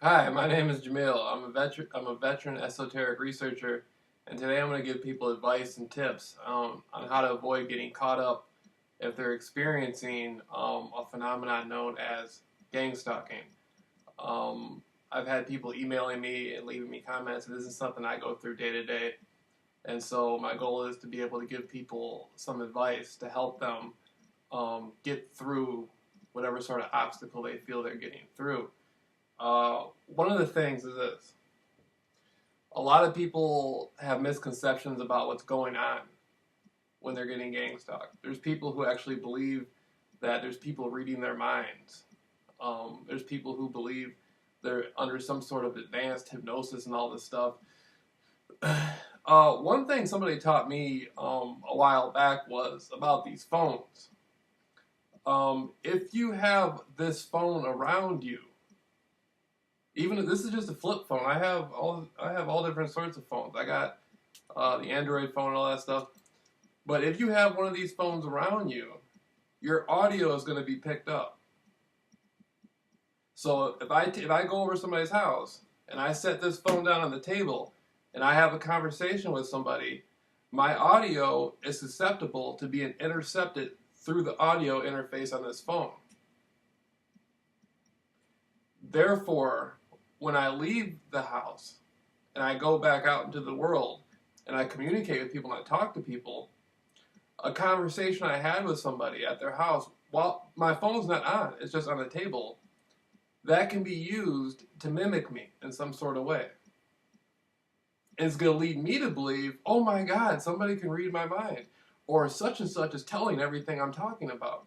Hi, my name is Jamil. I'm a veteran esoteric researcher, and today I'm going to give people advice and tips on how to avoid getting caught up if they're experiencing a phenomenon known as gang stalking. I've had people emailing me and leaving me comments, and this is something I go through day to day. And so my goal is to be able to give people some advice to help them get through whatever sort of obstacle they feel they're getting through. One of the things is this. A lot of people have misconceptions about what's going on when they're getting gang stalked. There's people who actually believe that there's people reading their minds. There's people who believe they're under some sort of advanced hypnosis and all this stuff. One thing somebody taught me a while back was about these phones. If you have this phone around you, even if this is just a flip phone, I have all different sorts of phones. I got the Android phone and all that stuff. But if you have one of these phones around you, your audio is going to be picked up. So if I go over somebody's house and I set this phone down on the table and I have a conversation with somebody, my audio is susceptible to being intercepted through the audio interface on this phone. Therefore, when I leave the house and I go back out into the world and I communicate with people and I talk to people, a conversation I had with somebody at their house, while my phone's not on, it's just on the table, that can be used to mimic me in some sort of way. And it's going to lead me to believe, oh my God, somebody can read my mind. Or such and such is telling everything I'm talking about.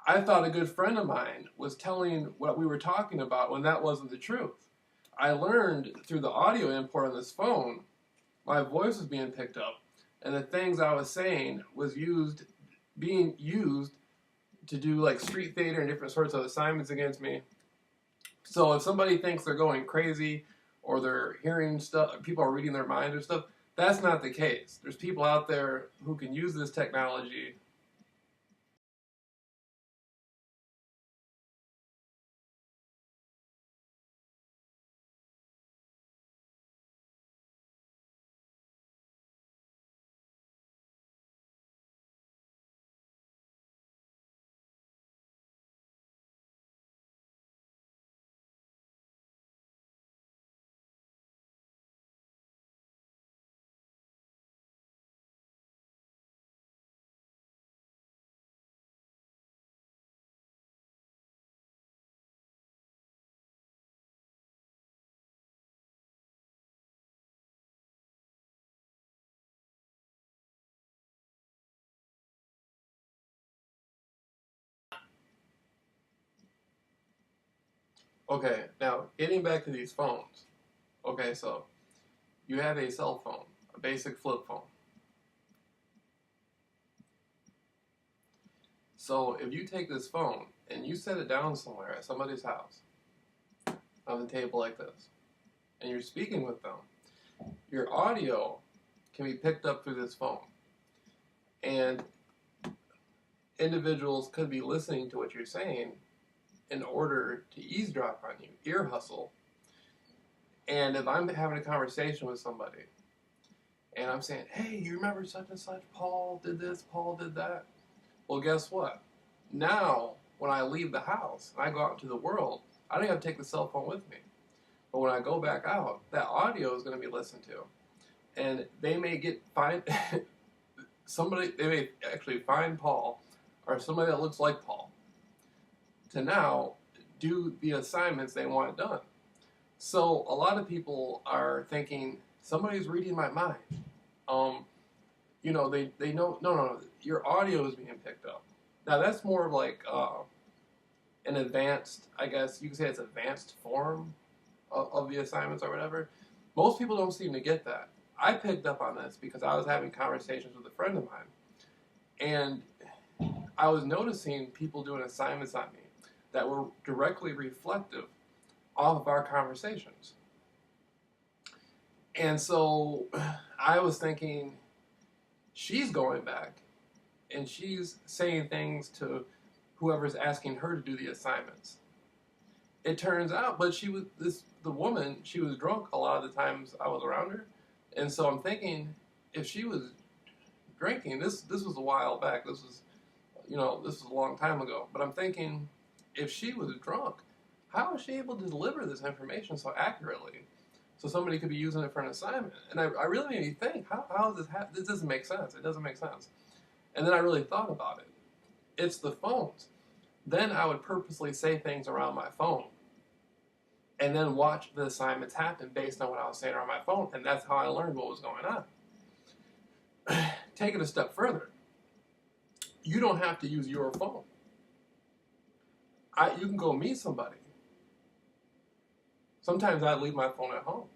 I thought a good friend of mine was telling what we were talking about when that wasn't the truth. I learned through the audio import on this phone, my voice was being picked up, and the things I was saying was being used to do like street theater and different sorts of assignments against me. So if somebody thinks they're going crazy or they're hearing stuff, people are reading their minds or stuff, that's not the case. There's people out there who can use this technology. Okay, now getting back to these phones. Okay, so you have a cell phone, a basic flip phone. So if you take this phone and you set it down somewhere at somebody's house on the table like this, and you're speaking with them, your audio can be picked up through this phone. And individuals could be listening to what you're saying in order to eavesdrop on you, ear hustle. And if I'm having a conversation with somebody and I'm saying, hey, you remember such and such, Paul did this, Paul did that. Well, guess what? Now, when I leave the house and I go out into the world, I don't have to take the cell phone with me. But when I go back out, that audio is going to be listened to. And they may find they may actually find Paul or somebody that looks like Paul to now do the assignments they want done. So a lot of people are thinking, somebody's reading my mind. They know, no, your audio is being picked up. Now that's more of like an advanced, I guess you could say it's advanced form of the assignments or whatever. Most people don't seem to get that. I picked up on this because I was having conversations with a friend of mine. And I was noticing people doing assignments on me that were directly reflective of our conversations. And so I was thinking, she's going back and she's saying things to whoever's asking her to do the assignments. it turns out, but the woman, she was drunk a lot of the times I was around her. And so I'm thinking, if she was drinking, this was a while back, this was a long time ago, but I'm thinking, if she was drunk, how is she able to deliver this information so accurately? So somebody could be using it for an assignment. And I really made me think, how is this happen? This doesn't make sense. It doesn't make sense. And then I really thought about it. It's the phones. Then I would purposely say things around my phone and then watch the assignments happen based on what I was saying around my phone. And that's how I learned what was going on. Take it a step further. You don't have to use your phone. You can go meet somebody. Sometimes I'd leave my phone at home.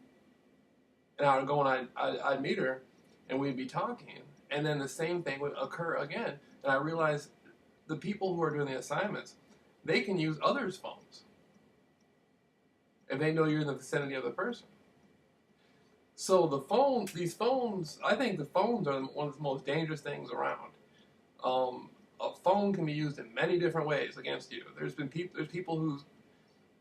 And I would go and I'd meet her, and we'd be talking. And then the same thing would occur again. And I realized the people who are doing the assignments, they can use others' phones if they know you're in the vicinity of the person. So these phones, I think the phones are one of the most dangerous things around. A phone can be used in many different ways against you. There's people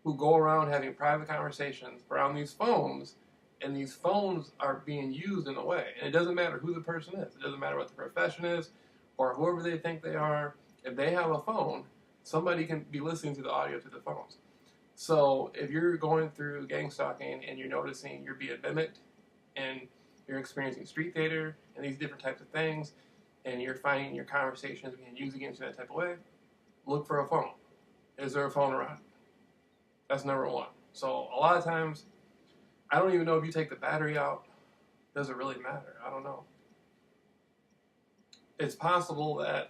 who go around having private conversations around these phones, and these phones are being used in a way. And it doesn't matter who the person is. It doesn't matter what the profession is or whoever they think they are. If they have a phone, somebody can be listening to the audio through the phones. So if you're going through gang stalking and you're noticing you're being mimicked and you're experiencing street theater and these different types of things, and you're finding your conversations being used against you that type of way, look for a phone. Is there a phone around? That's number one. So a lot of times, I don't even know if you take the battery out. Does it really matter? I don't know. It's possible that,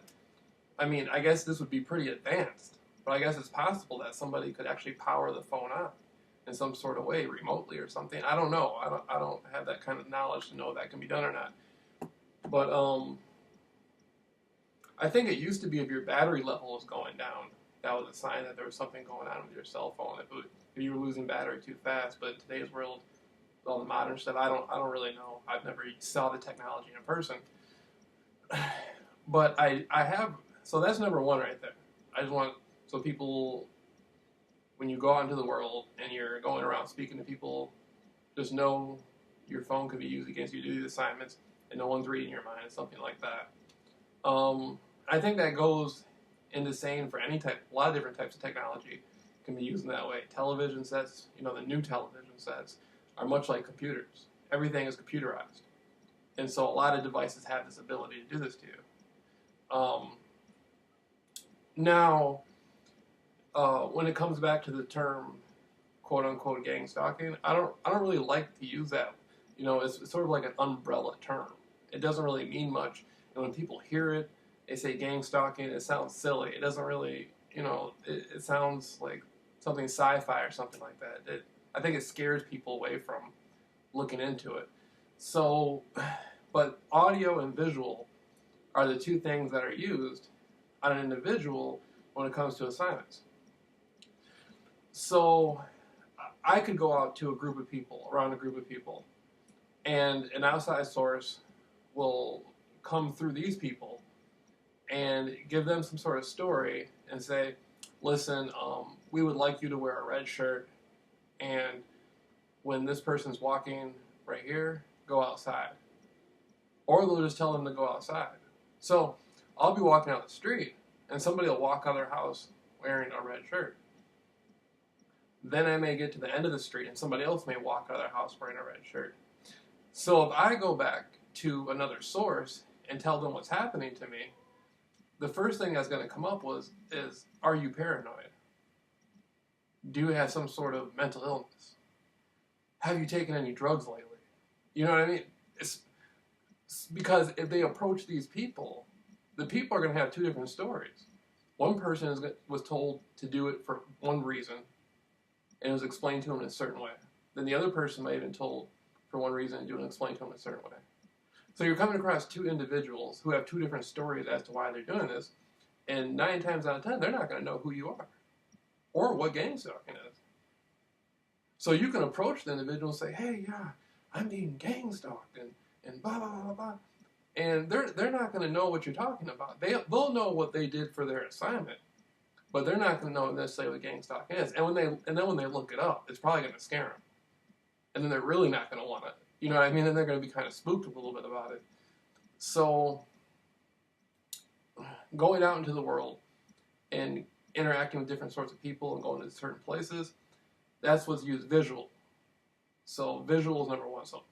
I guess this would be pretty advanced, but I guess it's possible that somebody could actually power the phone on in some sort of way, remotely or something. I don't know. I don't have that kind of knowledge to know if that can be done or not. But I think it used to be if your battery level was going down, that was a sign that there was something going on with your cell phone. If you were losing battery too fast. But in today's world, with all the modern stuff, I don't really know. I've never saw the technology in person. But I have. So that's number one right there. I just want so people, when you go out into the world and you're going around speaking to people, just know your phone could be used against you to do these assignments, and no one's reading your mind, something like that. I think that goes into saying for a lot of different types of technology can be used in that way. Television sets, the new television sets are much like computers. Everything is computerized. And so a lot of devices have this ability to do this to you. Now, when it comes back to the term quote unquote gang stalking, I don't really like to use that. It's sort of like an umbrella term. It doesn't really mean much. And when people hear it, they say gang stalking, it sounds silly. It doesn't really, it sounds like something sci-fi or something like that. I think it scares people away from looking into it. So, but audio and visual are the two things that are used on an individual when it comes to assignments. So, I could go out to around a group of people, and an outside source will come through these people and give them some sort of story and say, listen, we would like you to wear a red shirt, and when this person's walking right here, go outside. Or they'll just tell them to go outside. So I'll be walking out the street, and somebody will walk out of their house wearing a red shirt. Then I may get to the end of the street, and somebody else may walk out of their house wearing a red shirt. So if I go back to another source and tell them what's happening to me, the first thing that's going to come up is, are you paranoid? Do you have some sort of mental illness? Have you taken any drugs lately? You know what I mean? It's because if they approach these people, the people are going to have two different stories. One person was told to do it for one reason, and it was explained to them in a certain way. Then the other person might have been told for one reason and do it and explained to them in a certain way. So you're coming across two individuals who have two different stories as to why they're doing this, and 9 times out of 10, they're not going to know who you are or what gang stalking is. So you can approach the individual and say, hey, yeah, I'm being gang stalked, and blah, blah, blah, blah. And they're not going to know what you're talking about. They'll know what they did for their assignment, but they're not going to know necessarily what gang stalking is. And then when they look it up, it's probably going to scare them, and then they're really not going to want it. You know what I mean? And they're going to be kind of spooked a little bit about it. So going out into the world and interacting with different sorts of people and going to certain places, that's what's used visual. So visual is number one. So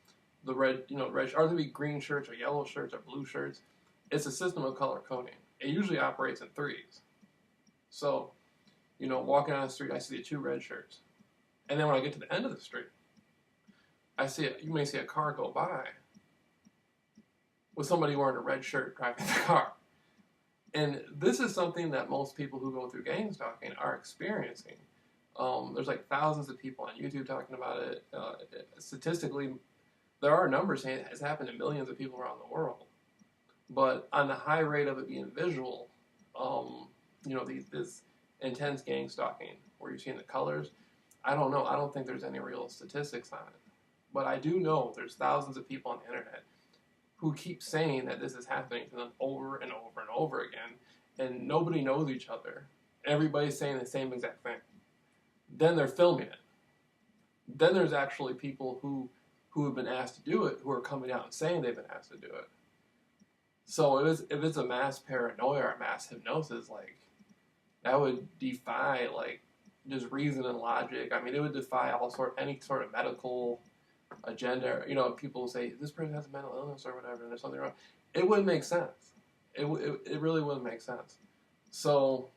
the red, red, are there be green shirts or yellow shirts or blue shirts? It's a system of color coding. It usually operates in threes. So, walking on the street, I see 2 red shirts. And then when I get to the end of the street, you may see a car go by with somebody wearing a red shirt driving the car. And this is something that most people who go through gang stalking are experiencing. There's like thousands of people on YouTube talking about it. Statistically, there are numbers saying it has happened to millions of people around the world. But on the high rate of it being visual, this intense gang stalking where you're seeing the colors, I don't know. I don't think there's any real statistics on it. But I do know there's thousands of people on the internet who keep saying that this is happening to them over and over and over again, and nobody knows each other. Everybody's saying the same exact thing. Then they're filming it. Then there's actually people who have been asked to do it, who are coming out and saying they've been asked to do it. So if it's a mass paranoia or a mass hypnosis, like, that would defy, like, just reason and logic. I mean, it would defy any sort of medical agenda. People say, this person has a mental illness or whatever, and there's something wrong. It wouldn't make sense. It really wouldn't make sense. So,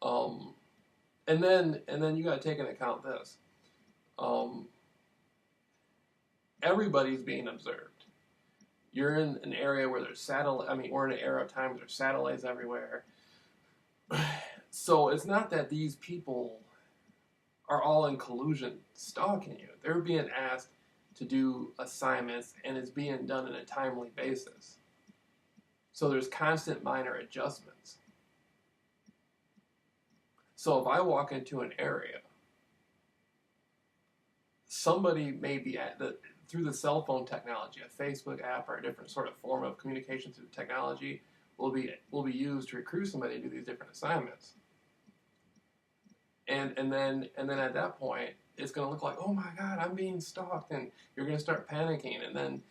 and then you got to take into account this. Everybody's being observed. You're in an area where there's we're in an era of time where there's satellites everywhere. So it's not that these people are all in collusion stalking you. They're being asked to do assignments, and it's being done on a timely basis. So there's constant minor adjustments. So if I walk into an area, somebody may be through the cell phone technology, a Facebook app or a different sort of form of communication through technology will be used to recruit somebody to do these different assignments. And then at that point, it's going to look like, oh my God, I'm being stalked, and you're going to start panicking. And then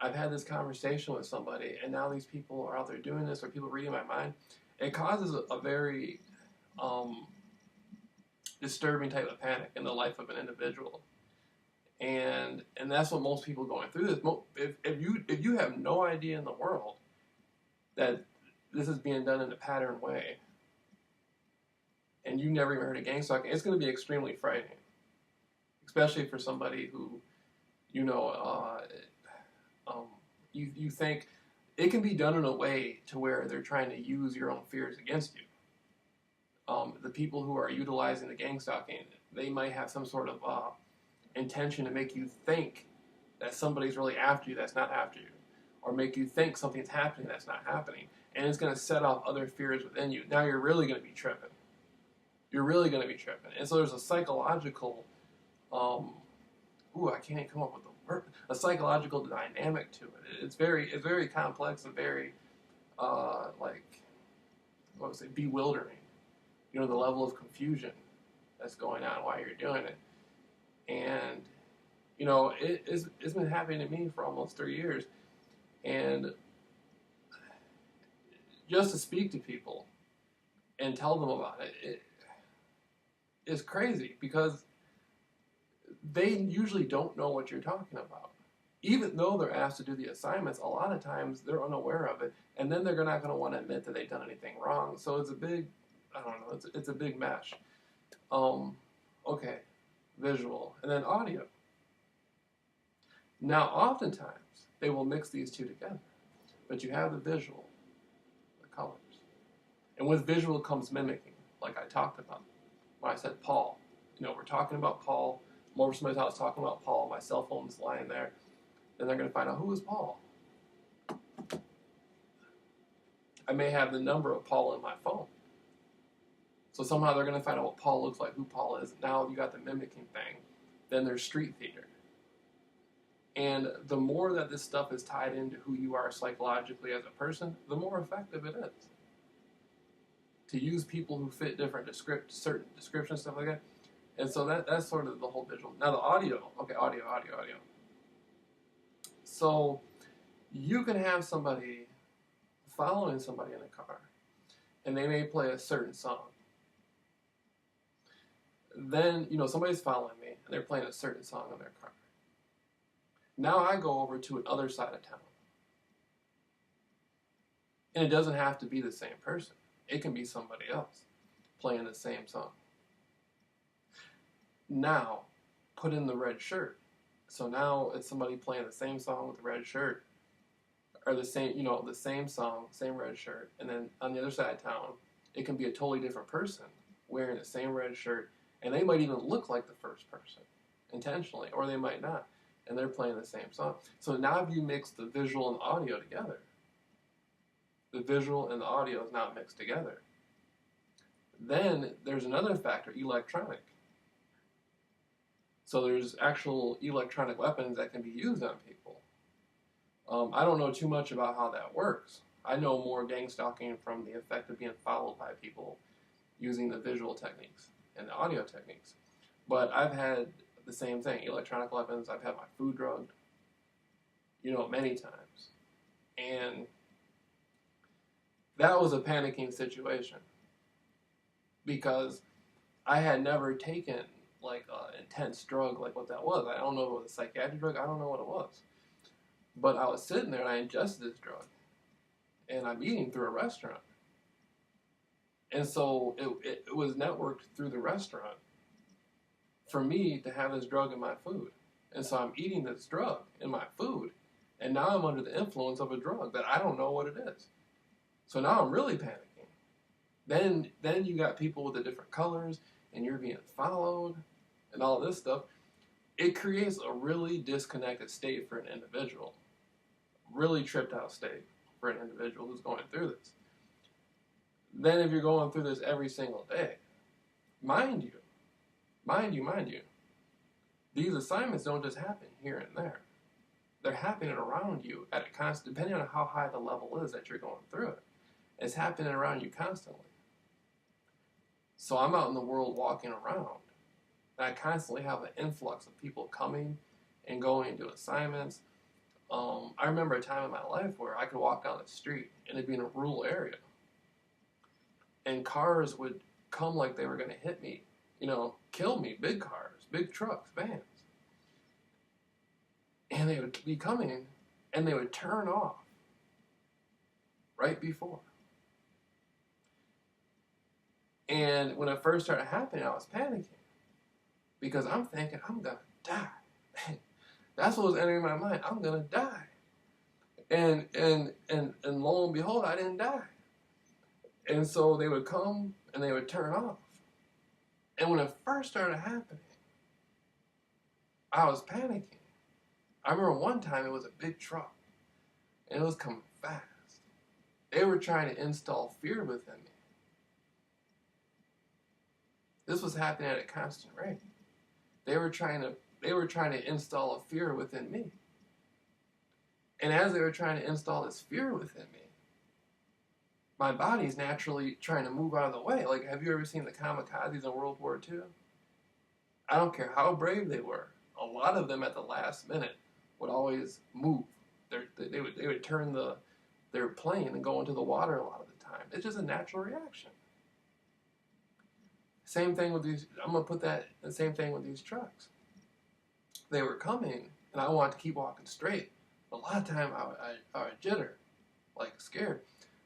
I've had this conversation with somebody, and now these people are out there doing this, or people reading my mind. It causes a very disturbing type of panic in the life of an individual. And that's what most people going through this. If you have no idea in the world that this is being done in a pattern way, and you never even heard of gang stalking, it's going to be extremely frightening, especially for somebody who, you think it can be done in a way to where they're trying to use your own fears against you. The people who are utilizing the gang stalking, they might have some sort of intention to make you think that somebody's really after you that's not after you, or make you think something's happening that's not happening, and it's going to set off other fears within you. Now you're really going to be tripping. And so there's a psychological, I can't even come up with the word, a psychological dynamic to it. It's very complex and very, bewildering. The level of confusion that's going on while you're doing it. And, it's been happening to me for almost 3 years. And just to speak to people and tell them about it is crazy, because they usually don't know what you're talking about. Even though they're asked to do the assignments, a lot of times they're unaware of it, and then they're not going to want to admit that they've done anything wrong. So it's a big, it's a big mesh. Okay, visual, and then audio. Now, oftentimes, they will mix these two together. But you have the visual, the colors. And with visual comes mimicking, like I talked about. When I said Paul, we're talking about Paul. More somebody's house talking about Paul. My cell phone's lying there. Then they're going to find out, who is Paul? I may have the number of Paul in my phone. So somehow they're going to find out what Paul looks like, who Paul is. Now you got the mimicking thing. Then there's street theater. And the more that this stuff is tied into who you are psychologically as a person, the more effective it is. to use people who fit different certain descriptions, stuff like that. And so that's sort of the whole visual. Now the audio, okay, audio. So you can have somebody following somebody in a car, and they may play a certain song. Then, somebody's following me, and they're playing a certain song in their car. Now I go over to another side of town. And it doesn't have to be the same person. It can be somebody else playing the same song. Now, put in the red shirt. So now it's somebody playing the same song with the red shirt, or the same song, same red shirt. And then on the other side of town, it can be a totally different person wearing the same red shirt, and they might even look like the first person intentionally, or they might not, and they're playing the same song. So now if you mix the visual and audio together, the visual and the audio is now mixed together. Then there's another factor, electronic. So there's actual electronic weapons that can be used on people. I don't know too much about how that works. I know more gang stalking from the effect of being followed by people using the visual techniques and the audio techniques. But I've had the same thing, electronic weapons. I've had my food drugged, many times. And that was a panicking situation because I had never taken like an intense drug like what that was. I don't know if it was a psychiatric drug. I don't know what it was. But I was sitting there and I ingested this drug. And I'm eating through a restaurant. And so it was networked through the restaurant for me to have this drug in my food. And so I'm eating this drug in my food. And now I'm under the influence of a drug that I don't know what it is. So now I'm really panicking. Then you got people with the different colors, and you're being followed, and all this stuff. It creates a really disconnected state for an individual. Really tripped out state for an individual who's going through this. Then if you're going through this every single day, mind you, these assignments don't just happen here and there. They're happening around you at a constant, depending on how high the level is that you're going through it. It's happening around you constantly. So I'm out in the world walking around, and I constantly have an influx of people coming and going to assignments. I remember a time in my life where I could walk down the street, and it'd be in a rural area, and cars would come like they were going to hit me, kill me, big cars, big trucks, vans. And they would be coming, and they would turn off right before. And when it first started happening, I was panicking because I'm thinking, I'm going to die. That's what was entering my mind. I'm going to die. And lo and behold, I didn't die. And so they would come and they would turn off. And when it first started happening, I was panicking. I remember one time it was a big truck, and it was coming fast. They were trying to install fear within me. This was happening at a constant rate. They were trying to install a fear within me. And as they were trying to install this fear within me, my body's naturally trying to move out of the way. Like, have you ever seen the kamikazes in World War II? I don't care how brave they were. A lot of them at the last minute would always move. They would turn their plane and go into the water a lot of the time. It's just a natural reaction. Same thing with these. I'm gonna put that the same thing with these trucks. They were coming, and I wanted to keep walking straight. A lot of time I would jitter, like scared.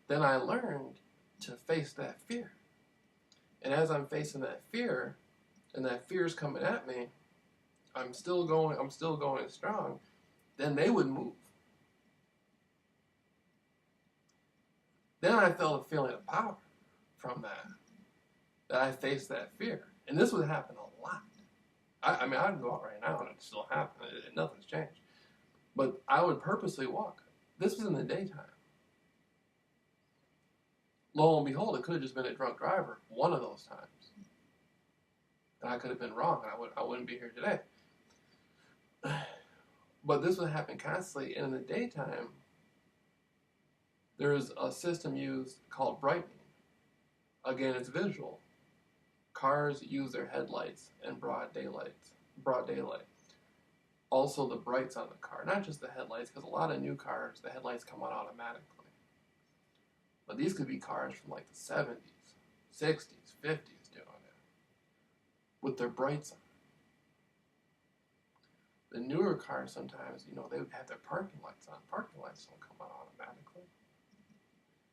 Then I learned to face that fear. And as I'm facing that fear, and that fear's coming at me, I'm still going strong, then they would move. Then I felt a feeling of power from that I faced that fear. And this would happen a lot. I mean, I can go out right now and it still happens. Nothing's changed. But I would purposely walk. This was in the daytime. Lo and behold, it could have just been a drunk driver one of those times. And I could have been wrong, and I wouldn't be here today. But this would happen constantly, and in the daytime, there is a system used called brightening. Again, it's visual. Cars use their headlights in broad daylight. Also, the brights on the car, not just the headlights, because a lot of new cars, the headlights come on automatically. But these could be cars from like the 70s, 60s, 50s doing it with their brights on. The newer cars sometimes, they would have their parking lights on. Parking lights don't come on automatically.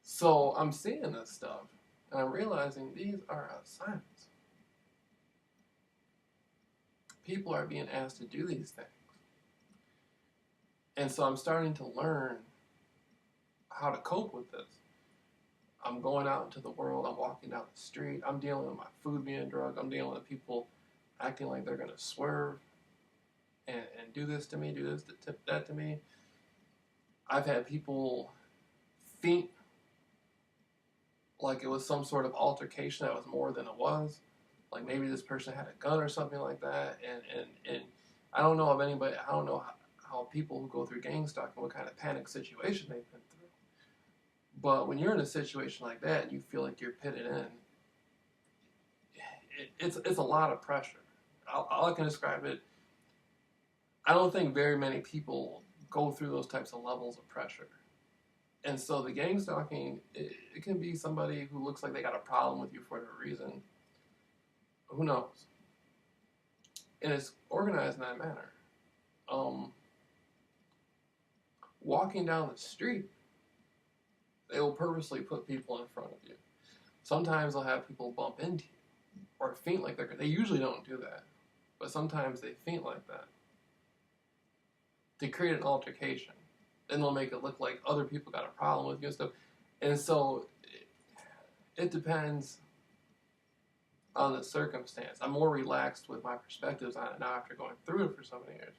So I'm seeing this stuff, and I'm realizing these are assignments. People are being asked to do these things. And so I'm starting to learn how to cope with this. I'm going out into the world, I'm walking down the street, I'm dealing with my food being drugged, I'm dealing with people acting like they're going to swerve and do this to me, do this, that to me. I've had people faint like it was some sort of altercation that was more than it was. Like maybe this person had a gun or something like that. And I don't know of anybody, I don't know how people who go through gang stalking, what kind of panic situation they've been through. But when you're in a situation like that and you feel like you're pitted in, it's a lot of pressure. All I can describe it, I don't think very many people go through those types of levels of pressure. And so the gang stalking, it can be somebody who looks like they got a problem with you for whatever reason. Who knows? And it's organized in that manner. Walking down the street, they will purposely put people in front of you. Sometimes they'll have people bump into you or faint like they usually don't do that, but sometimes they faint like that to create an altercation. Then they'll make it look like other people got a problem with you and stuff. And so it depends on the circumstance. I'm more relaxed with my perspectives on it now after going through it for so many years.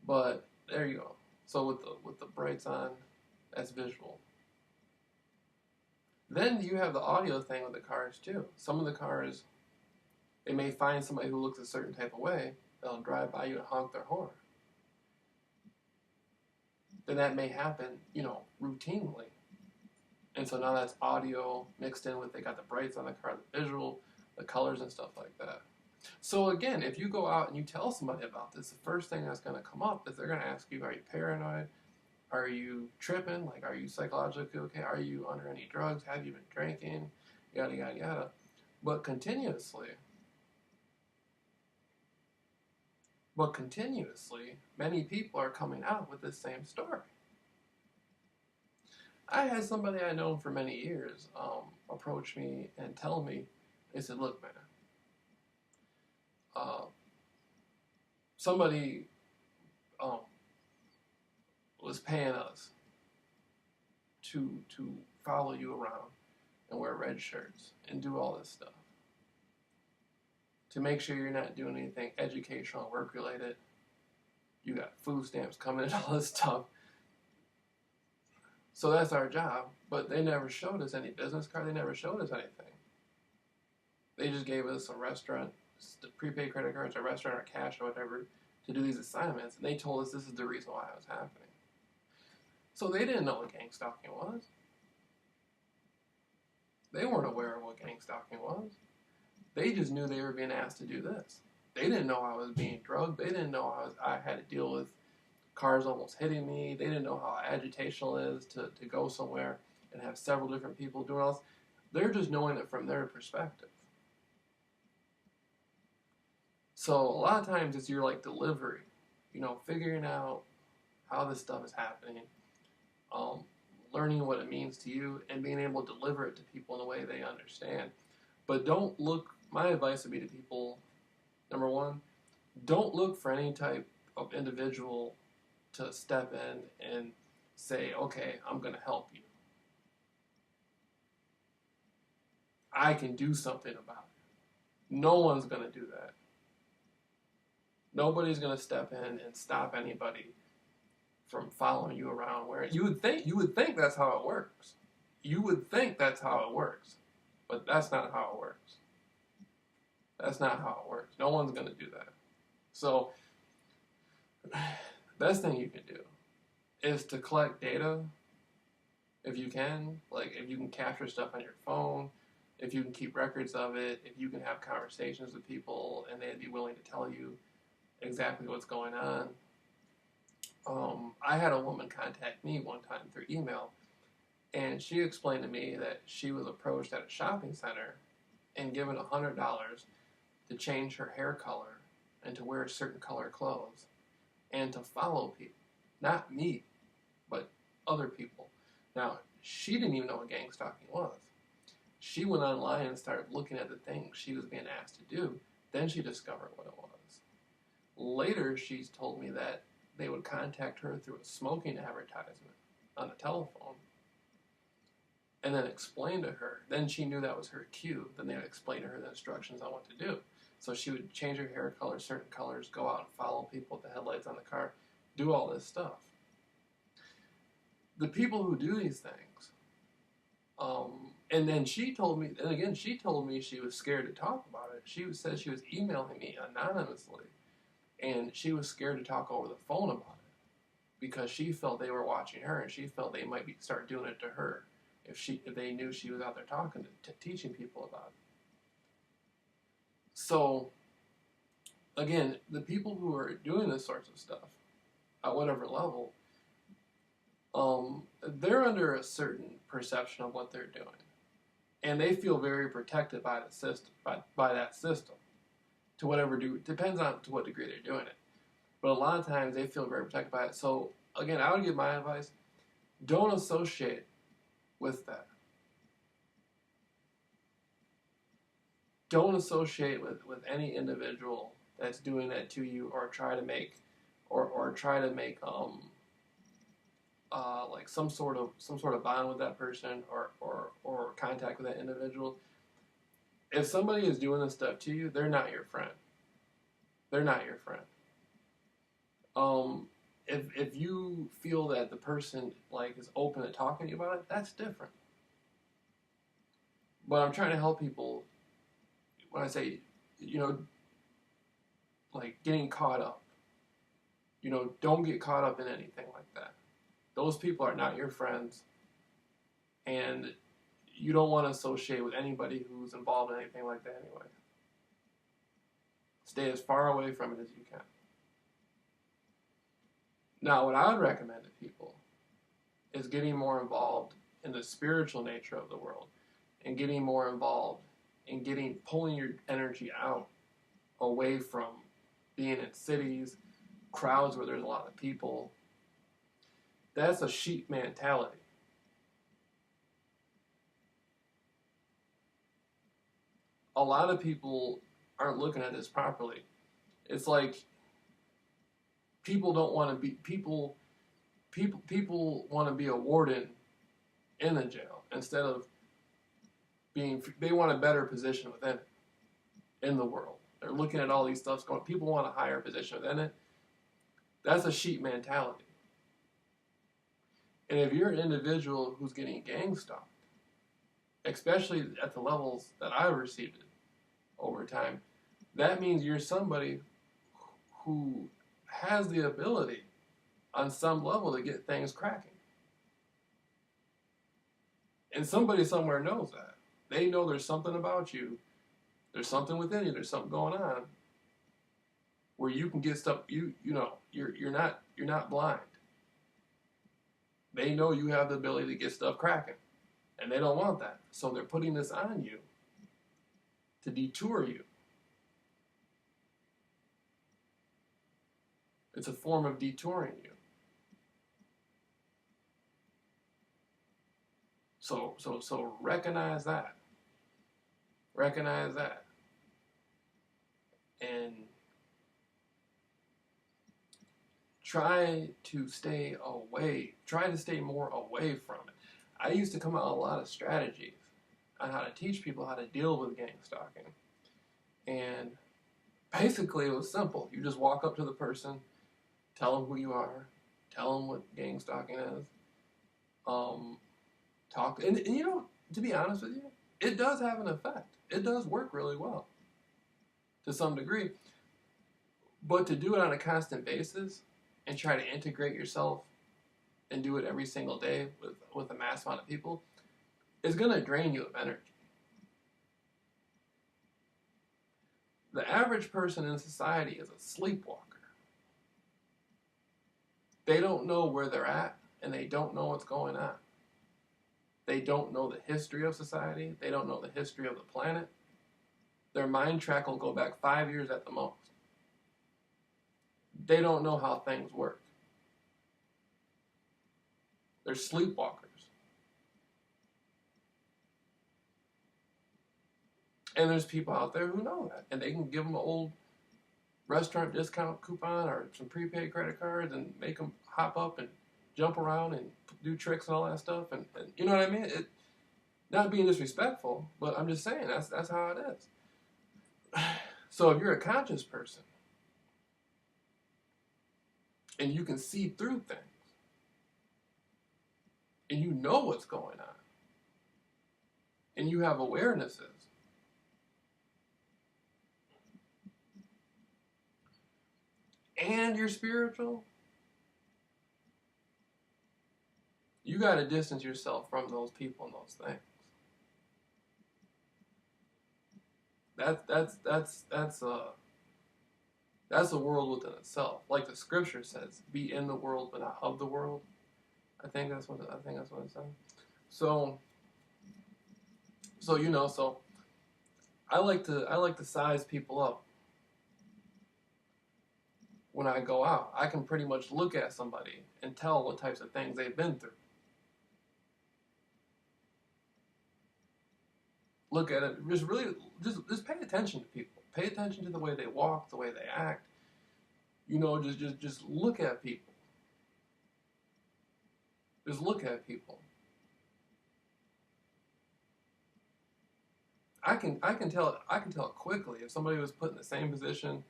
But there you go. So with the brights on, that's visual. Then you have the audio thing with the cars too. Some of the cars, they may find somebody who looks a certain type of way. They'll drive by you and honk their horn. Then that may happen, routinely. And so now that's audio mixed in with, they got the brights on the car, the visual, the colors and stuff like that. So again, if you go out and you tell somebody about this, the first thing that's going to come up is they're going to ask you, are you paranoid? Are you tripping? Like, are you psychologically okay? Are you under any drugs? Have you been drinking? Yada, yada, yada. But continuously, many people are coming out with this same story. I had somebody I known for many years approach me and tell me, they said, look, man, somebody was paying us to follow you around and wear red shirts and do all this stuff to make sure you're not doing anything educational, work related. You got food stamps coming and all this stuff. So that's our job, but they never showed us any business card. They never showed us anything. They just gave us a restaurant, the prepaid credit cards, or restaurant, or cash, or whatever, to do these assignments, and they told us this is the reason why it was happening. So they didn't know what gang stalking was. They weren't aware of what gang stalking was. They just knew they were being asked to do this. They didn't know I was being drugged. They didn't know I had to deal with cars almost hitting me. They didn't know how agitational it is to go somewhere and have several different people doing all this. They're just knowing it from their perspective. So a lot of times it's your delivery, figuring out how this stuff is happening, learning what it means to you, and being able to deliver it to people in a way they understand. But my advice would be to people, number one, don't look for any type of individual to step in and say, okay, I'm going to help you. I can do something about it. No one's going to do that. Nobody's going to step in and stop anybody from following you around. Where you would think that's how it works. You would think that's how it works. But that's not how it works. That's not how it works. No one's going to do that. So, best thing you can do is to collect data if you can. Like, if you can capture stuff on your phone, if you can keep records of it, if you can have conversations with people and they'd be willing to tell you exactly what's going on. I had a woman contact me one time through email, and she explained to me that she was approached at a shopping center and given $100 to change her hair color and to wear certain color clothes and to follow people. Not me, but other people. Now, she didn't even know what gang stalking was. She went online and started looking at the things she was being asked to do. Then she discovered what it was. Later, she's told me that they would contact her through a smoking advertisement on the telephone and then explain to her. Then she knew that was her cue. Then they would explain to her the instructions on what to do. So she would change her hair color, certain colors, go out and follow people with the headlights on the car, do all this stuff. The people who do these things, and then she told me, and again, she told me she was scared to talk about it. She said she was emailing me anonymously, and she was scared to talk over the phone about it because she felt they were watching her, and she felt they might start doing it to her if they knew she was out there talking to teaching people about it. So, again, the people who are doing this sorts of stuff, at whatever level, they're under a certain perception of what they're doing. And they feel very protected by the system, by that system. To whatever degree, depends on to what degree they're doing it. But a lot of times they feel very protected by it. So, again, I would give my advice, don't associate with that. Don't associate with any individual that's doing that to you, or try to make like some sort of bond with that person, or contact with that individual. If somebody is doing this stuff to you, they're not your friend. They're not your friend. If you feel that the person is open to talking to you about it, that's different. But I'm trying to help people when I say, getting caught up. Don't get caught up in anything like that. Those people are not your friends, and you don't want to associate with anybody who's involved in anything like that anyway. Stay as far away from it as you can. Now, what I would recommend to people is getting more involved in the spiritual nature of the world, and getting more involved in pulling your energy out away from being in cities, crowds where there's a lot of people. That's a sheep mentality. A lot of people aren't looking at this properly. It's like people don't want to be people want to be a warden in the jail instead of they want a better position within it, in the world. They're looking at all these stuffs going, people want a higher position within it. That's a sheep mentality. And if you're an individual who's getting gang stalked, especially at the levels that I've received it over time, that means you're somebody who has the ability on some level to get things cracking. And somebody somewhere knows that. They know there's something about you, there's something within you, there's something going on where you can get stuff, you're not blind. They know you have the ability to get stuff cracking, and they don't want that. So they're putting this on you to detour you. It's a form of detouring you. So recognize that. Recognize that. And try to stay more away from it. I used to come out with a lot of strategies on how to teach people how to deal with gang stalking. And basically it was simple. You just walk up to the person, tell them who you are, tell them what gang stalking is, talk, and to be honest with you, it does have an effect. It does work really well to some degree. But to do it on a constant basis and try to integrate yourself and do it every single day with a mass amount of people is going to drain you of energy. The average person in society is a sleepwalker. They don't know where they're at, and they don't know what's going on. They don't know the history of society. They don't know the history of the planet. Their mind track will go back 5 years at the most. They don't know how things work. They're sleepwalkers. And there's people out there who know that, and they can give them an old restaurant discount coupon or some prepaid credit cards and make them hop up and jump around and do tricks and all that stuff. And you know what I mean? Not being disrespectful, but I'm just saying that's how it is. So if you're a conscious person and you can see through things and you know what's going on and you have awarenesses, and you're spiritual, you got to distance yourself from those people and those things. That's a world within itself. Like the scripture says, be in the world but not of the world. I think that's what it says. So I like to size people up. When I go out, I can pretty much look at somebody and tell what types of things they've been through. Look at it, just pay attention to people. Pay attention to the way they walk, the way they act. Just look at people. Just look at people. I can tell quickly if somebody was put in the same position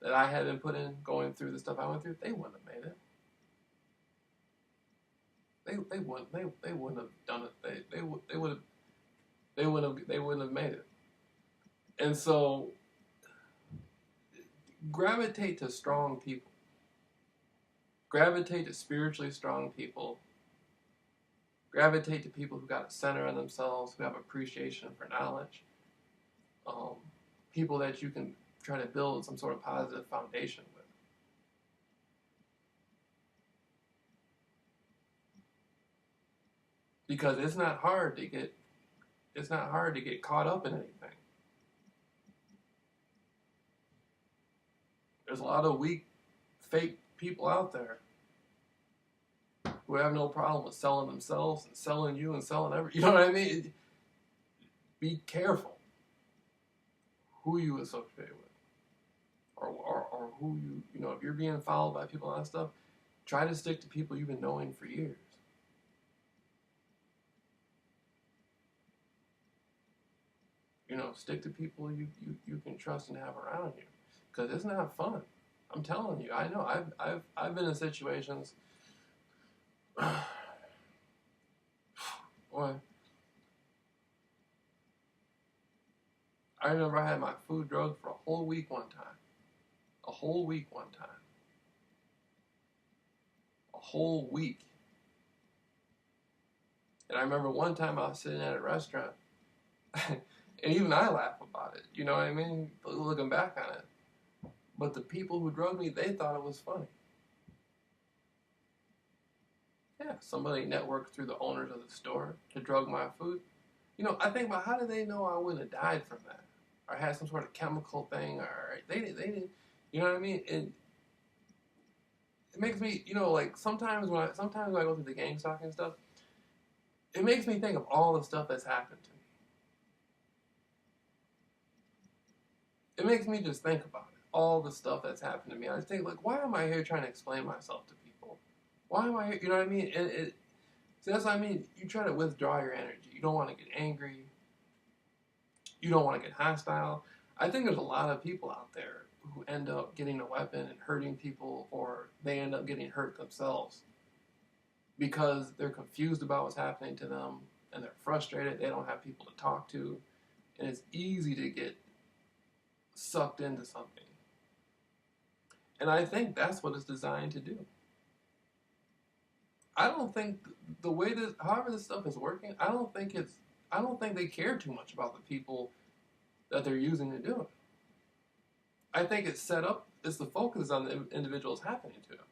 that I had been put in, going through the stuff I went through. They wouldn't have made it. They wouldn't have done it. They wouldn't have made it. And so gravitate to strong people. Gravitate to spiritually strong people. Gravitate to people who got a center on themselves, who have appreciation for knowledge. People that you can try to build some sort of positive foundation with. Because it's not hard to get caught up in anything. There's a lot of weak, fake people out there who have no problem with selling themselves and selling you and selling everything. You know what I mean? Be careful who you associate with. Or who if you're being followed by people and that stuff, try to stick to people you've been knowing for years. Stick to people you can trust and have around you, because it's not fun. I'm telling you, I know. I've been in situations. Boy, I remember I had my food drugged for a whole week one time. A whole week one time. A whole week. And I remember one time I was sitting at a restaurant, and even I laugh about it. You know what I mean? Looking back on it. But the people who drugged me, they thought it was funny. Yeah, somebody networked through the owners of the store to drug my food. I think about, how did they know I wouldn't have died from that? Or had some sort of chemical thing, or they didn't, you know what I mean? And it makes me, sometimes when I go through the gang stalking stuff, it makes me think of all the stuff that's happened to me. It makes me just think about it, all the stuff that's happened to me. I just think, why am I here trying to explain myself to people? Why am I here? You know what I mean? And so that's what I mean. You try to withdraw your energy. You don't want to get angry. You don't want to get hostile. I think there's a lot of people out there who end up getting a weapon and hurting people, or they end up getting hurt themselves because they're confused about what's happening to them, and they're frustrated. They don't have people to talk to, and it's easy to get sucked into something. And I think that's what it's designed to do. I don't think the way that, however this stuff is working, I don't think they care too much about the people that they're using to do it. I think it's set up, it's the focus on the individuals happening to them.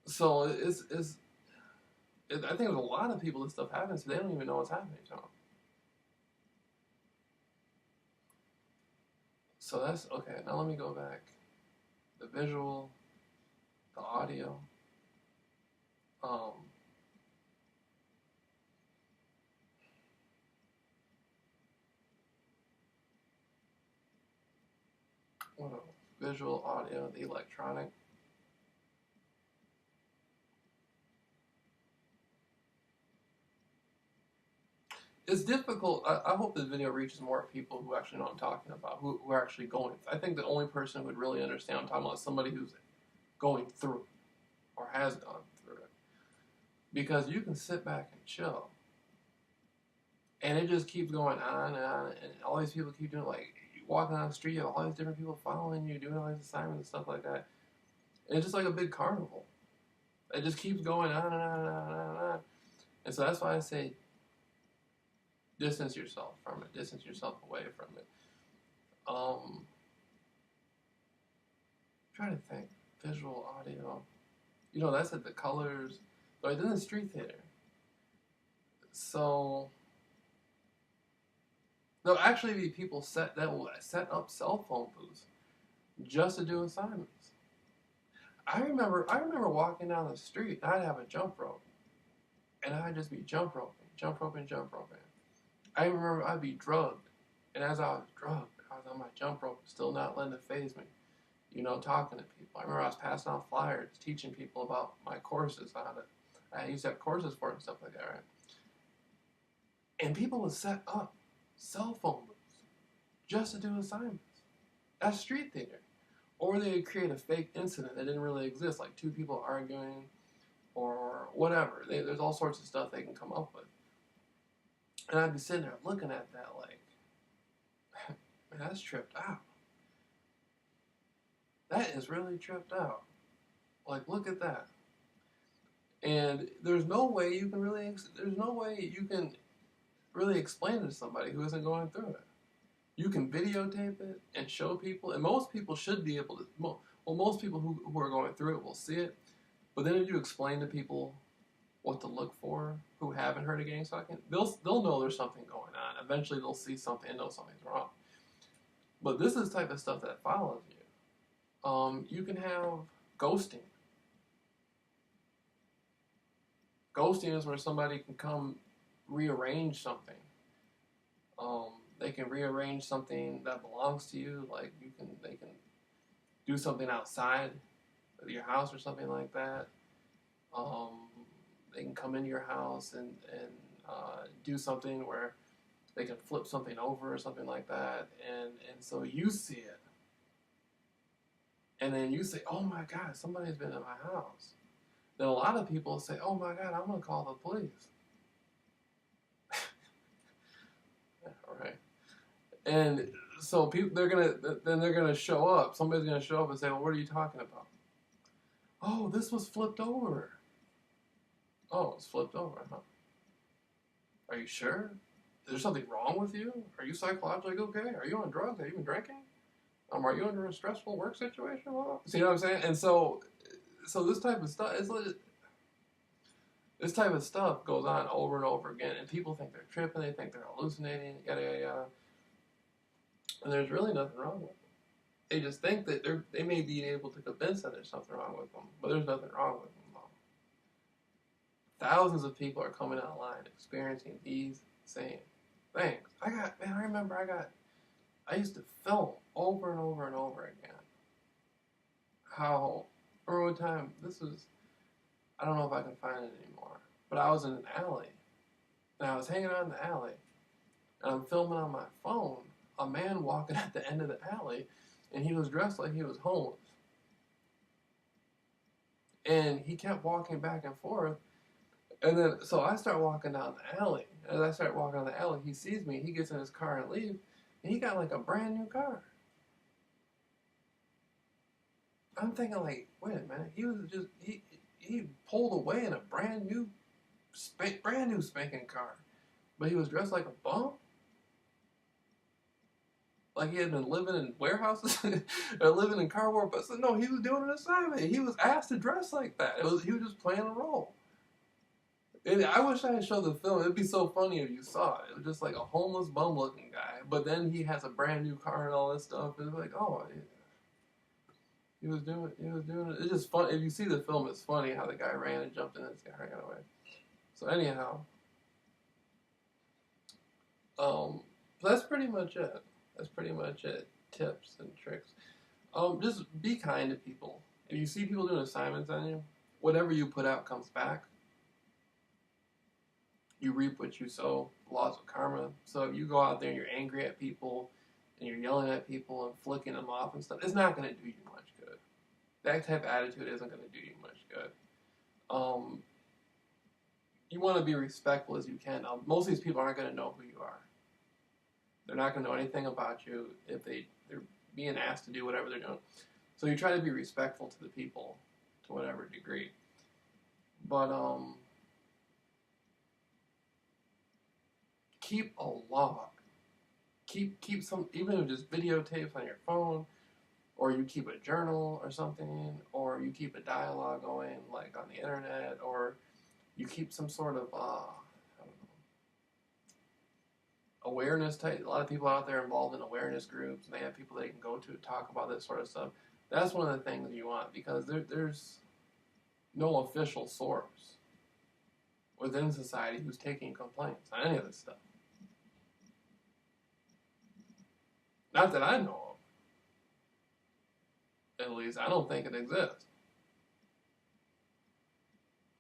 So I think there's a lot of people this stuff happens to, they don't even know what's happening to them. So that's, okay, now let me go back. The visual, the audio. What else? Visual, audio, the electronic. It's difficult. I hope this video reaches more people who actually know what I'm talking about, who are actually going. I think the only person who would really understand what I'm talking about is somebody who's going through it or has gone through it. Because you can sit back and chill, and it just keeps going on and on, and all these people keep doing, like, walking down the street, you have all these different people following you, doing all these assignments and stuff like that. And it's just like a big carnival. It just keeps going on and on and on and on and on. And so that's why I say distance yourself from it. Distance yourself away from it. Trying to think. Visual, audio. You know, that's at the colors. But it's in the street theater. So there'll actually be people that will set up cell phone booths just to do assignments. I remember walking down the street, and I'd have a jump rope. And I'd just be jump roping. I remember I'd be drugged. And as I was drugged, I was on my jump rope, still not letting it faze me. You know, talking to people. I remember I was passing out flyers, teaching people about my courses, I used to have courses for it and stuff like that, right? And people would set up cell phone booths just to do assignments. That's street theater. Or they would create a fake incident that didn't really exist, like two people arguing or whatever. There's all sorts of stuff they can come up with. And I'd be sitting there looking at that like, man, that's tripped out. That is really tripped out. Like, look at that. And there's no way you can really explain it to somebody who isn't going through it. You can videotape it and show people, and most people should be able to. Most people who are going through it will see it. But then if you explain to people what to look for, who haven't heard of gang stalking, they'll know there's something going on. Eventually, they'll see something and know something's wrong. But this is the type of stuff that follows you. You can have ghosting. Ghosting is where somebody can come rearrange something. They can rearrange something that belongs to you, like they can do something outside of your house or something like that. They can come into your house and do something where they can flip something over or something like that, and so you see it, and then you say, "Oh my God, somebody's been in my house." Then a lot of people say, "Oh my God, I'm gonna call the police." Right. And so people, they're gonna show up. Somebody's gonna show up and say, "Well, what are you talking about?" "Oh, this was flipped over." "Oh, it's flipped over, huh? Are you sure? Is there something wrong with you? Are you psychologically okay? Are you on drugs? Have you been drinking? Are you under a stressful work situation?" Well, so you know what I'm saying? And so this type of stuff this type of stuff goes on over and over again, and people think they're tripping, they think they're hallucinating, yada yada yada. And there's really nothing wrong with them. They just think that they may be able to convince that there's something wrong with them, but there's nothing wrong with them. Thousands of people are coming online experiencing these same things. I used to film over and over and over again how, remember one time, I don't know if I can find it anymore, but I was in an alley, and I was hanging out in the alley, and I'm filming on my phone a man walking at the end of the alley, and he was dressed like he was homeless. And he kept walking back and forth. And then, so I start walking down the alley. As I start walking down the alley, he sees me, he gets in his car and leaves, and he got like a brand new car. I'm thinking like, wait a minute, he pulled away in a brand new spanking car, but he was dressed like a bum? Like he had been living in warehouses or living in cardboard. But no, he was doing an assignment. He was asked to dress like that. He was just playing a role. And I wish I had showed the film. It'd be so funny if you saw it. It was just like a homeless bum looking guy. But then he has a brand new car and all this stuff. And it's like, oh, he was doing it. It's just fun. If you see the film, it's funny how the guy ran and jumped in this guy ran away. So anyhow, that's pretty much it. That's pretty much it. Tips and tricks. Just be kind to people. If you see people doing assignments on you, whatever you put out comes back. You reap what you sow, laws of karma. So if you go out there and you're angry at people and you're yelling at people and flicking them off and stuff, it's not going to do you much good. That type of attitude isn't going to do you much good. You want to be respectful as you can. Now, most of these people aren't going to know who you are. They're not going to know anything about you if they're being asked to do whatever they're doing. So you try to be respectful to the people to whatever degree. But, keep a log. Keep some, even if it's just videotapes on your phone, or you keep a journal or something, or you keep a dialogue going like on the internet, or you keep some sort of I don't know, awareness type. A lot of people out there involved in awareness groups, and they have people they can go to talk about this sort of stuff. That's one of the things you want, because there's no official source within society who's taking complaints on any of this stuff. Not that I know of. At least, I don't think it exists.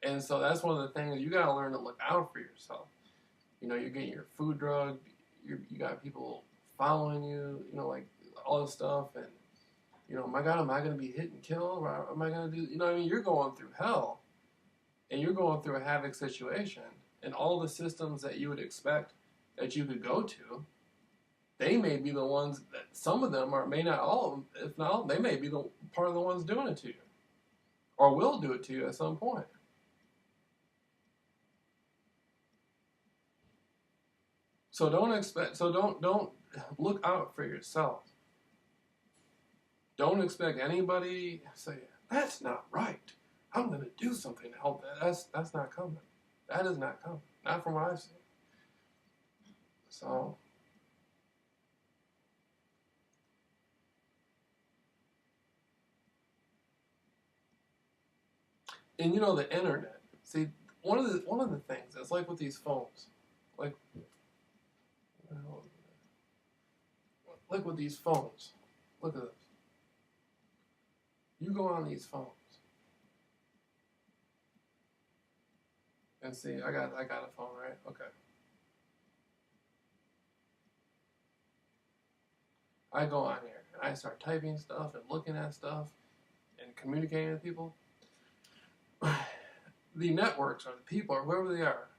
And so that's one of the things, you gotta learn to look out for yourself. You know, you're getting your food drugged, you got people following you, you know, like all this stuff, and, you know, my God, am I gonna be hit and killed, or am I gonna do, you know what I mean? You're going through hell, and you're going through a havoc situation, and all the systems that you would expect that you could go to, they may be the ones that, some of them are, may not all of them, if not all, they may be the part of the ones doing it to you, or will do it to you at some point. So don't look out for yourself. Don't expect anybody to say, that's not right. I'm going to do something to help that. That's not coming. That is not coming. Not from what I've seen. So, and you know, the internet. See, one of the things, it's like with these phones. Like with these phones. Look at this. You go on these phones and see, I got a phone, right? Okay. I go on here and I start typing stuff and looking at stuff and communicating with people. The networks or the people or whoever they are,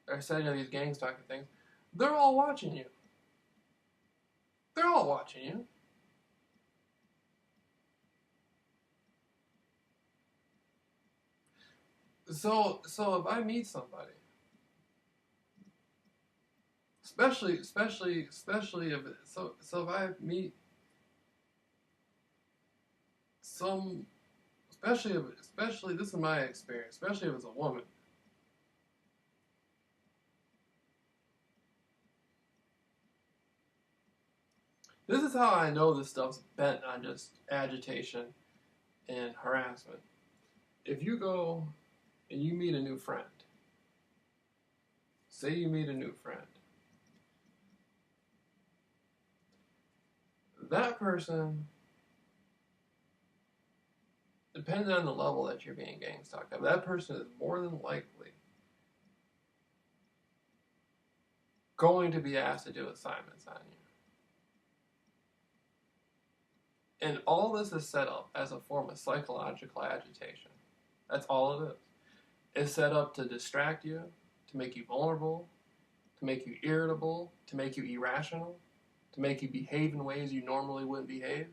they're setting up these gang stalking things. They're all watching you. They're all watching you. So if I meet somebody, especially if if I meet some, especially this is my experience, especially if it's a woman. This is how I know this stuff's bent on just agitation and harassment. If you go and you meet a new friend, say you meet a new friend, that person, depending on the level that you're being gang stalked at, that person is more than likely going to be asked to do assignments on you. And all this is set up as a form of psychological agitation. That's all it is. It's set up to distract you, to make you vulnerable, to make you irritable, to make you irrational, to make you behave in ways you normally wouldn't behave.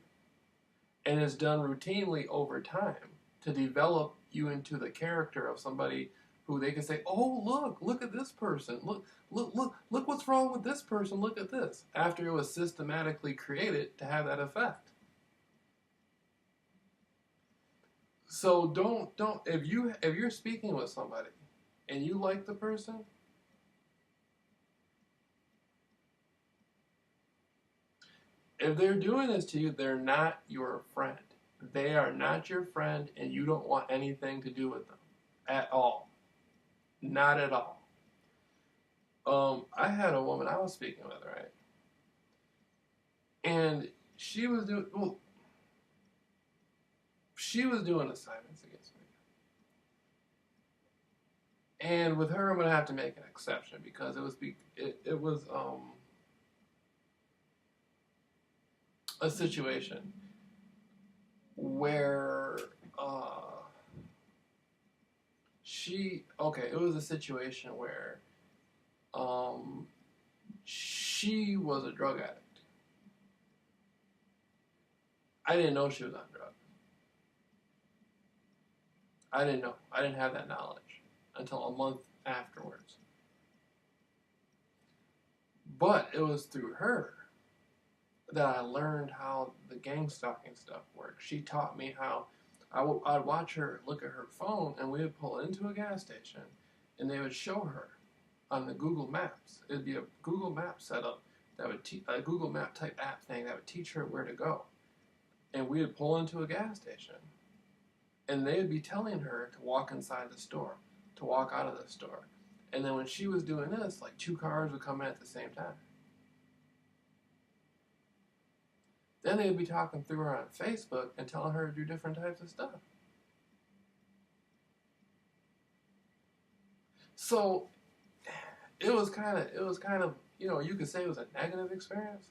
And it's done routinely over time to develop you into the character of somebody who they can say, oh, look at this person. Look what's wrong with this person. Look at this. After it was systematically created to have that effect. So don't if you're speaking with somebody and you like the person, if they're doing this to you, they're not your friend. They are not your friend, and you don't want anything to do with them at all. Not at all. I had a woman I was speaking with, right? And she was doing assignments against me. And with her, I'm gonna have to make an exception because it was a situation where it was a situation where she was a drug addict. I didn't know she was on drugs. I didn't know. I didn't have that knowledge until a month afterwards. But it was through her that I learned how the gang stalking stuff works. She taught me how I'd watch her look at her phone, and we would pull into a gas station, and they would show her on the Google Maps. It'd be a Google Map setup that would a Google Map type app thing that would teach her where to go. And we would pull into a gas station, and they would be telling her to walk inside the store, to walk out of the store. And then when she was doing this, like 2 cars would come in at the same time. Then they'd be talking through her on Facebook and telling her to do different types of stuff. So it was kind of, you could say it was a negative experience,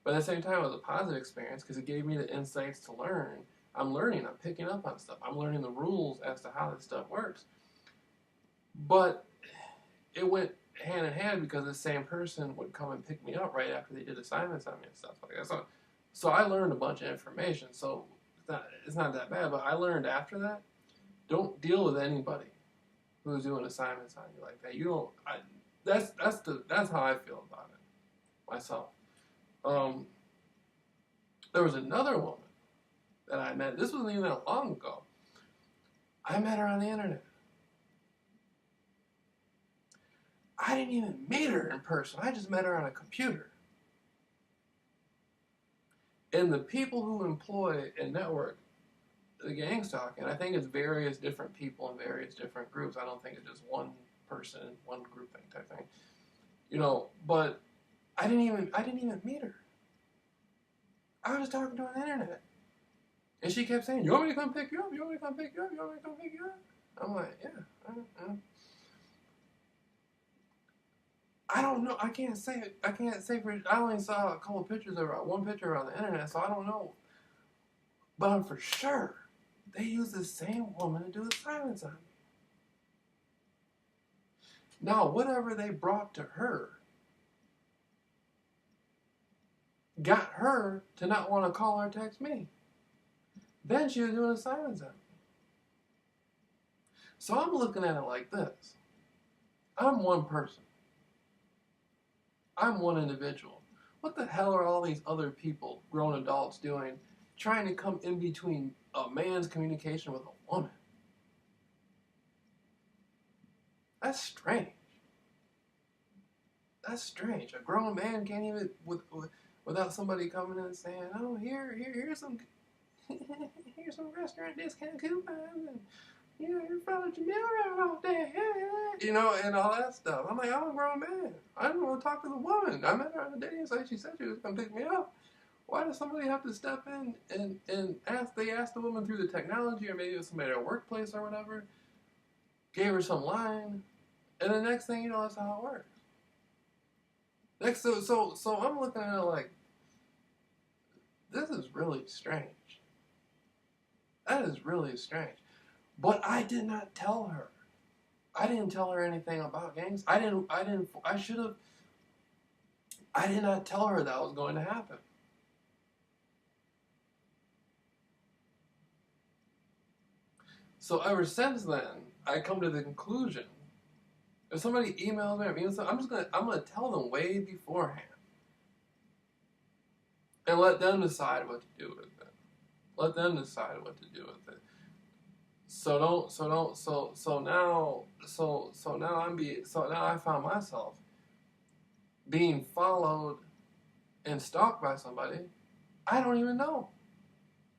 but at the same time it was a positive experience because it gave me the insights to learn. I'm learning, I'm picking up on stuff. I'm learning the rules as to how this stuff works. But it went hand in hand because the same person would come and pick me up right after they did assignments on me and stuff like that. So I learned a bunch of information. So it's not that bad, but I learned after that, don't deal with anybody who's doing assignments on you like that. That's how I feel about it myself. There was another woman that I met. This wasn't even that long ago. I met her on the internet. I didn't even meet her in person. I just met her on a computer. And the people who employ and network the gang stalking, I think it's various different people in various different groups. I don't think it's just one person, one group thing type thing. But I didn't even meet her. I was talking to her on the internet. And she kept saying, you want me to come pick you up? You want me to come pick you up? You want me to come pick you up? I'm like, yeah. I don't know. I can't say for. I only saw a couple of pictures of her, one picture on the internet, so I don't know. But I'm for sure they use the same woman to do assignments on me. Now, whatever they brought to her got her to not want to call or text me. Then she was doing assignments on me. So I'm looking at it like this. I'm one person. I'm one individual. What the hell are all these other people, grown adults, doing, trying to come in between a man's communication with a woman? That's strange. That's strange. A grown man can't even, without somebody coming in and saying, oh, here's some restaurant discount coupons, and you're following Jamil around all day, and all that stuff. I'm like, I'm a grown man. I don't want to talk to the woman. I met her on the dating site. She said she was going to pick me up. Why does somebody have to step in and ask the woman through the technology, or maybe it was somebody at a workplace or whatever, gave her some line, and the next thing you know, that's how it works. So I'm looking at it like, this is really strange. That is really strange. But I did not tell her. I didn't tell her anything about gangs. I did not tell her that was going to happen. So ever since then, I come to the conclusion, if somebody emails me or means something, I'm gonna tell them way beforehand, and let them decide what to do with it. Let them decide what to do with it. So now I found myself being followed and stalked by somebody I don't even know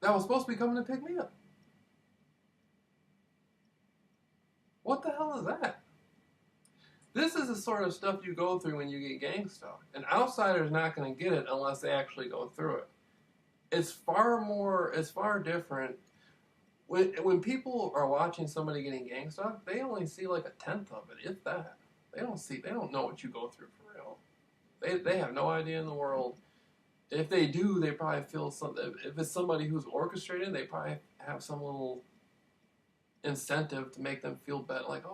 that was supposed to be coming to pick me up. What the hell is that? This is the sort of stuff you go through when you get gang stalked. An outsider's not going to get it unless they actually go through it. It's far different. When people are watching somebody getting gang stalked, they only see like a tenth of it, if that. They don't know what you go through for real. They have no idea in the world. If they do, they probably feel something. If it's somebody who's orchestrated, they probably have some little incentive to make them feel better, like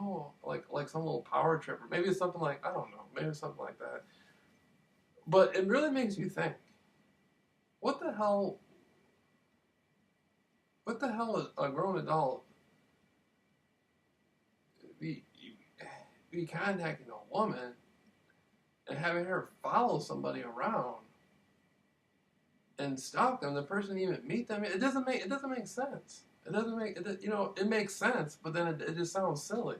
some little power trip, or maybe it's something like, I don't know, maybe it's something like that. But it really makes you think, what the hell is a grown adult be contacting a woman and having her follow somebody around and stalk them? The person didn't even meet them. It doesn't make sense. It makes sense, but then it just sounds silly.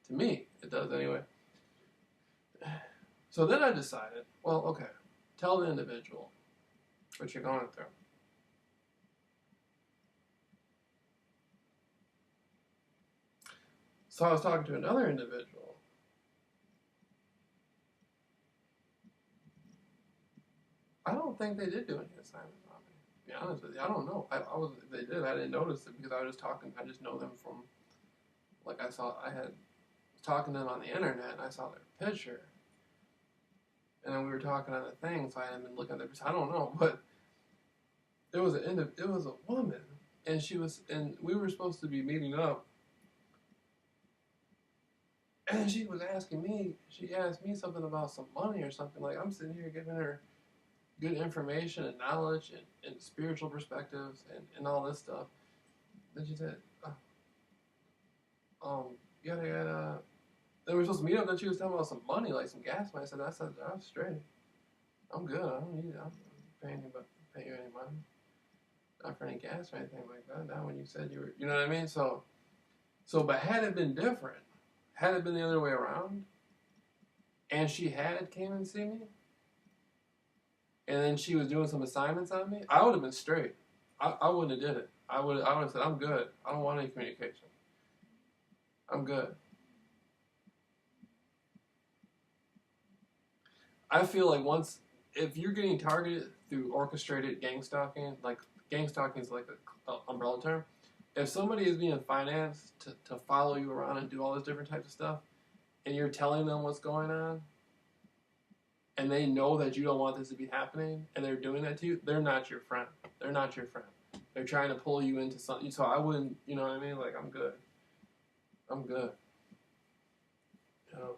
To me, it does anyway. So then I decided, well, okay, tell the individual what you're going through. So I was talking to another individual. I don't think they did do any assignments. To be honest with you, I don't know. If they did, I didn't notice it because I was just talking. I just know them from, like, I had talking to them on the internet, and I saw their picture, and then we were talking on the thing, so I hadn't been looking at their picture. I don't know, but it was a woman, and we were supposed to be meeting up, and she was asking me. She asked me something about some money or something. Like, I'm sitting here giving her good information and knowledge and spiritual perspectives and all this stuff. Then she said, yada. Then we were supposed to meet up. Then she was telling me about some money, like some gas money. I said, I'm straight. I'm good. I don't need it. I'm paying you any money. Not for any gas or anything like that. Not when you said you were, you know what I mean? So, but had it been different, had it been the other way around, and she had came and see me, and then she was doing some assignments on me, I would have been straight. I wouldn't have did it. I would have said, I'm good. I don't want any communication. I'm good. I feel like if you're getting targeted through orchestrated gang stalking, like gang stalking is like an umbrella term. If somebody is being financed to follow you around and do all this different types of stuff, and you're telling them what's going on, and they know that you don't want this to be happening, and they're doing that to you, they're not your friend. They're not your friend. They're trying to pull you into something. So I wouldn't, you know what I mean? Like, I'm good. I'm good. You know?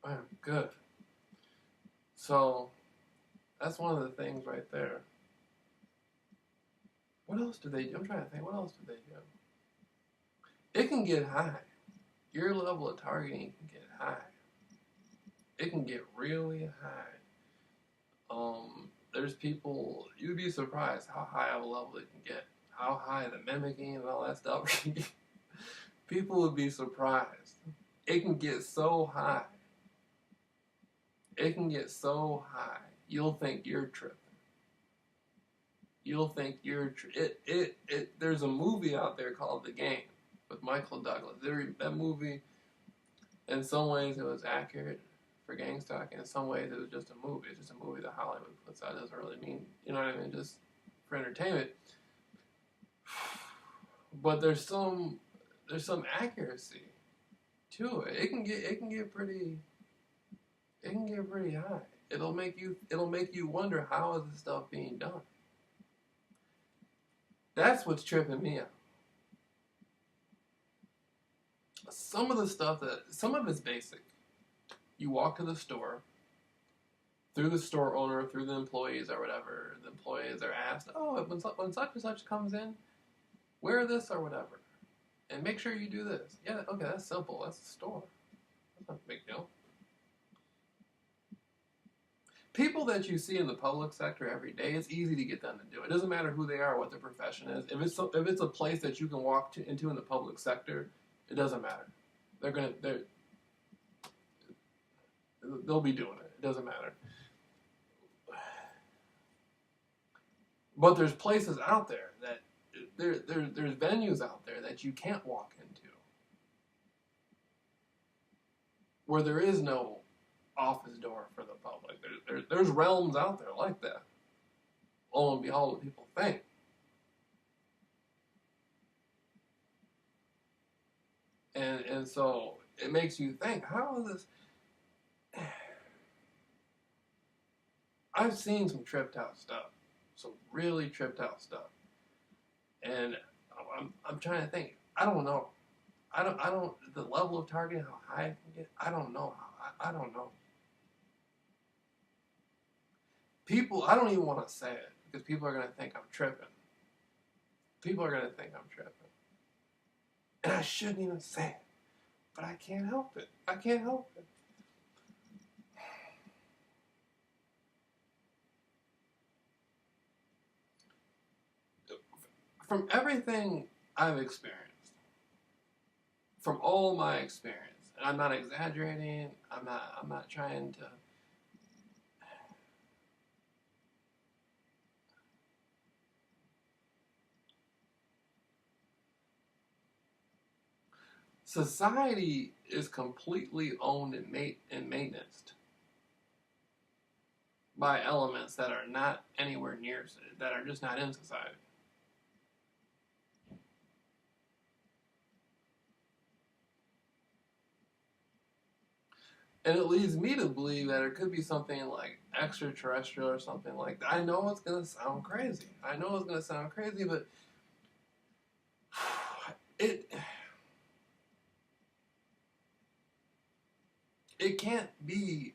I am good. So, that's one of the things right there. What else do they do? I'm trying to think, what else do they do? It can get high. Your level of targeting can get high. It can get really high. There's people, you'd be surprised how high of a level it can get. How high the mimicking and all that stuff. People would be surprised. It can get so high. It can get so high. You'll think you're tripping. You'll think you're there's a movie out there called The Game with Michael Douglas. That movie, in some ways, it was accurate for gang stalking. In some ways, it was just a movie. It's just a movie that Hollywood puts out. It doesn't really mean, you know what I mean, just for entertainment. But there's some accuracy to it. It can get pretty high. It'll make you wonder, how is this stuff being done? That's what's tripping me out. Some of it's basic. You walk to the store, through the store owner, through the employees or whatever. The employees are asked, when such and such comes in, wear this or whatever, and make sure you do this. Yeah, okay, that's simple. That's a store. That's not a big deal. People that you see in the public sector every day, it's easy to get them to do it. It doesn't matter who they are, what their profession is. If it's a place that you can walk into in the public sector, it doesn't matter. They'll be doing it. It doesn't matter. But there's places out there that there's venues out there that you can't walk into, where there is no office door for the public. There's realms out there like that. Lo and behold, what people think. And so it makes you think, how is this? I've seen some tripped out stuff, some really tripped out stuff, and I'm trying to think. I don't know. I don't. The level of targeting, how high I can get. I don't know. I don't know. People, I don't even want to say it because people are going to think I'm tripping. People are going to think I'm tripping. And I shouldn't even say it. But I can't help it. I can't help it. From everything I've experienced, from all my experience, and I'm not exaggerating, I'm not trying to society is completely owned and maintenanced by elements that are not anywhere near, that are just not in society. And it leads me to believe that it could be something like extraterrestrial or something like that. I know it's going to sound crazy. But it can't be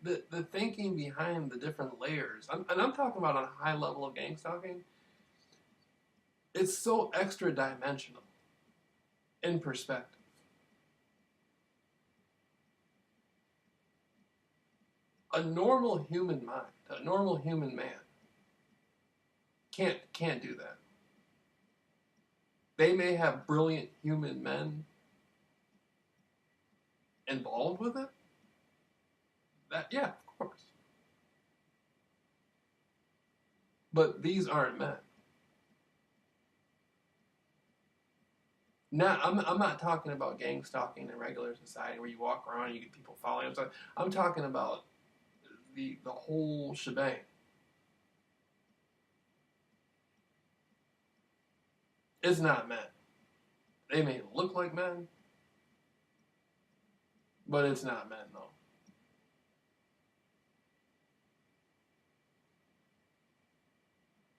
the thinking behind the different layers. And I'm talking about on a high level of gang stalking. It's so extra dimensional in perspective. A normal human mind, a normal human man can't do that. They may have brilliant human men involved with it. That, yeah, of course. But these aren't men. Now, I'm not talking about gang stalking in regular society where you walk around and you get people following. I'm talking about the whole shebang. It's not men. They may look like men, but it's not men, though.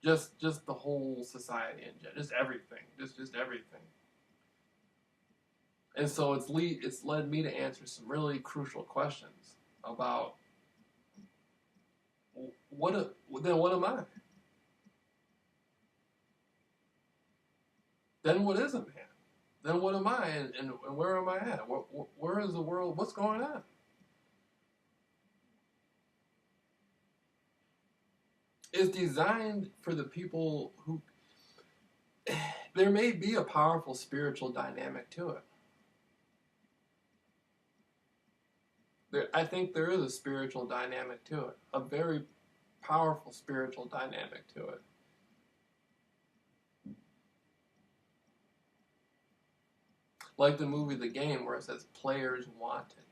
Just the whole society and just everything, just everything. And so it's led me to answer some really crucial questions about what am I? Then what is a man? Then what am I? And where am I at? Where is the world? What's going on? It's designed for the people who. There may be a powerful spiritual dynamic to it. I think there is a spiritual dynamic to it. A very powerful spiritual dynamic to it. Like the movie The Game, where it says players want it.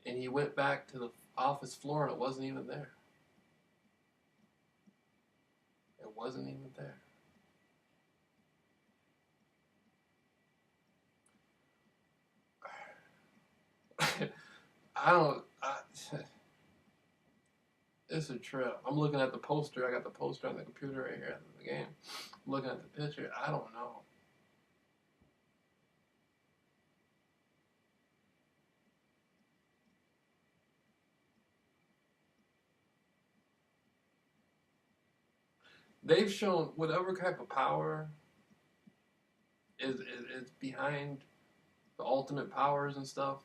And he went back to the office floor and it wasn't even there. It wasn't even there. It's a trip. I'm looking at the poster. I got the poster on the computer right here at the game. I'm looking at the picture. I don't know. They've shown whatever type of power is behind the ultimate powers and stuff.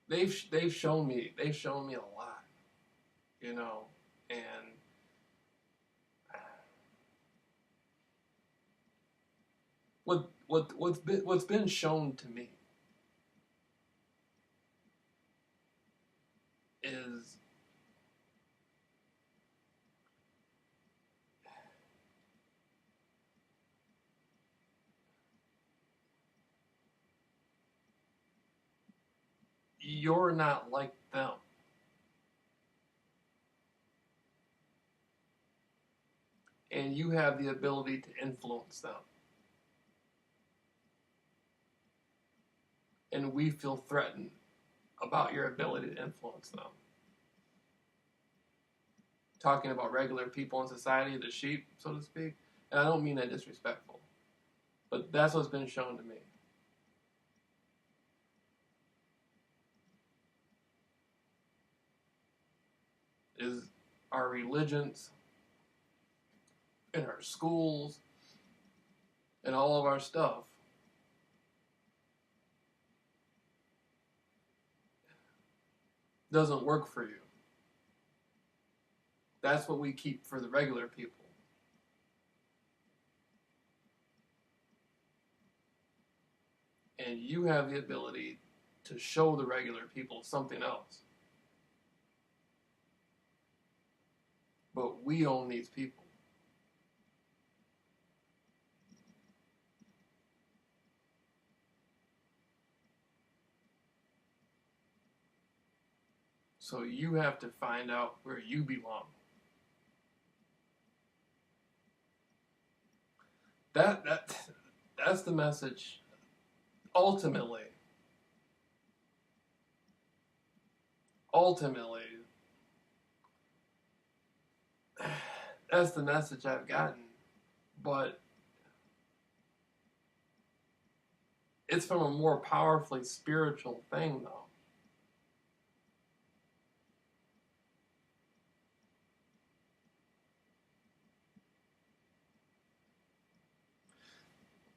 They've shown me a lot, you know, and what's been shown to me is you're not like them. And you have the ability to influence them. And we feel threatened about your ability to influence them. Talking about regular people in society, the sheep, so to speak. And I don't mean that disrespectful. But that's what's been shown to me. Is our religions and our schools and all of our stuff doesn't work for you. That's what we keep for the regular people. And you have the ability to show the regular people something else. But we own these people. So you have to find out where you belong. That's the message. Ultimately, that's the message I've gotten. But it's from a more powerfully spiritual thing, though.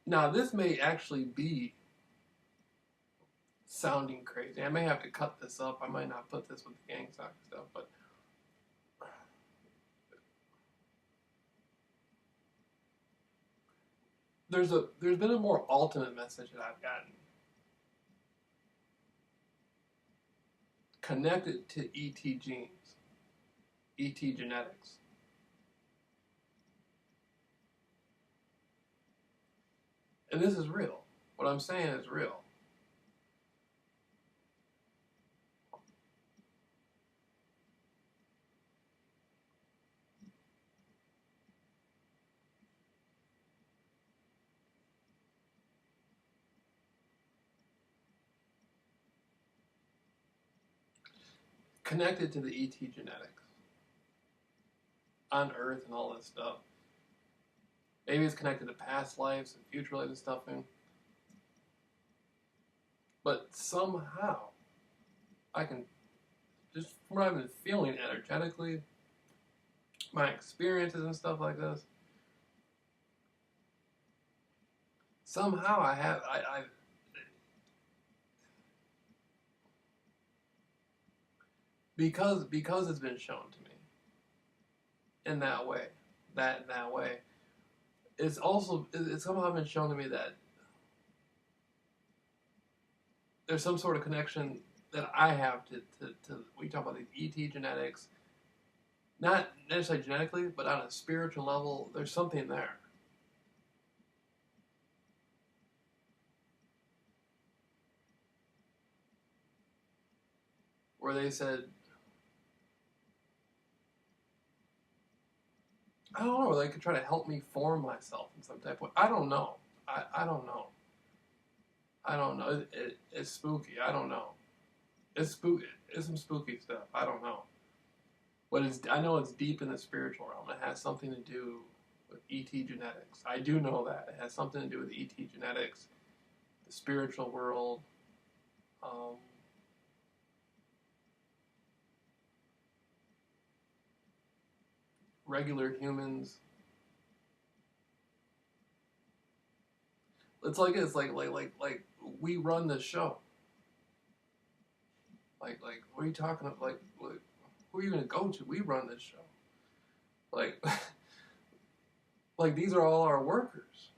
Now, this may actually be sounding crazy. I may have to cut this up. I might not put this with the gang talk stuff, but there's been a more ultimate message that I've gotten connected to ET genes, ET genetics. And this is real. What I'm saying is real. Connected to the ET genetics on Earth and all this stuff. Maybe it's connected to past lives and future lives and stuff. But somehow, I can, just from what I've been feeling energetically, my experiences and stuff like this, somehow I because it's been shown to me in that way, it's somehow been shown to me that there's some sort of connection that I have to we talk about these ET genetics, not necessarily genetically, but on a spiritual level, there's something there. Where they said, I don't know, they could try to help me form myself in some type of way. I don't know. I don't know. I don't know. It's spooky. I don't know. It's spooky. It's some spooky stuff. I don't know. But I know it's deep in the spiritual realm. It has something to do with ET genetics. I do know that. It has something to do with ET genetics, the spiritual world, um, regular humans. It's like we run this show. Like what are you talking about? Like who are you gonna go to? We run this show. Like like these are all our workers.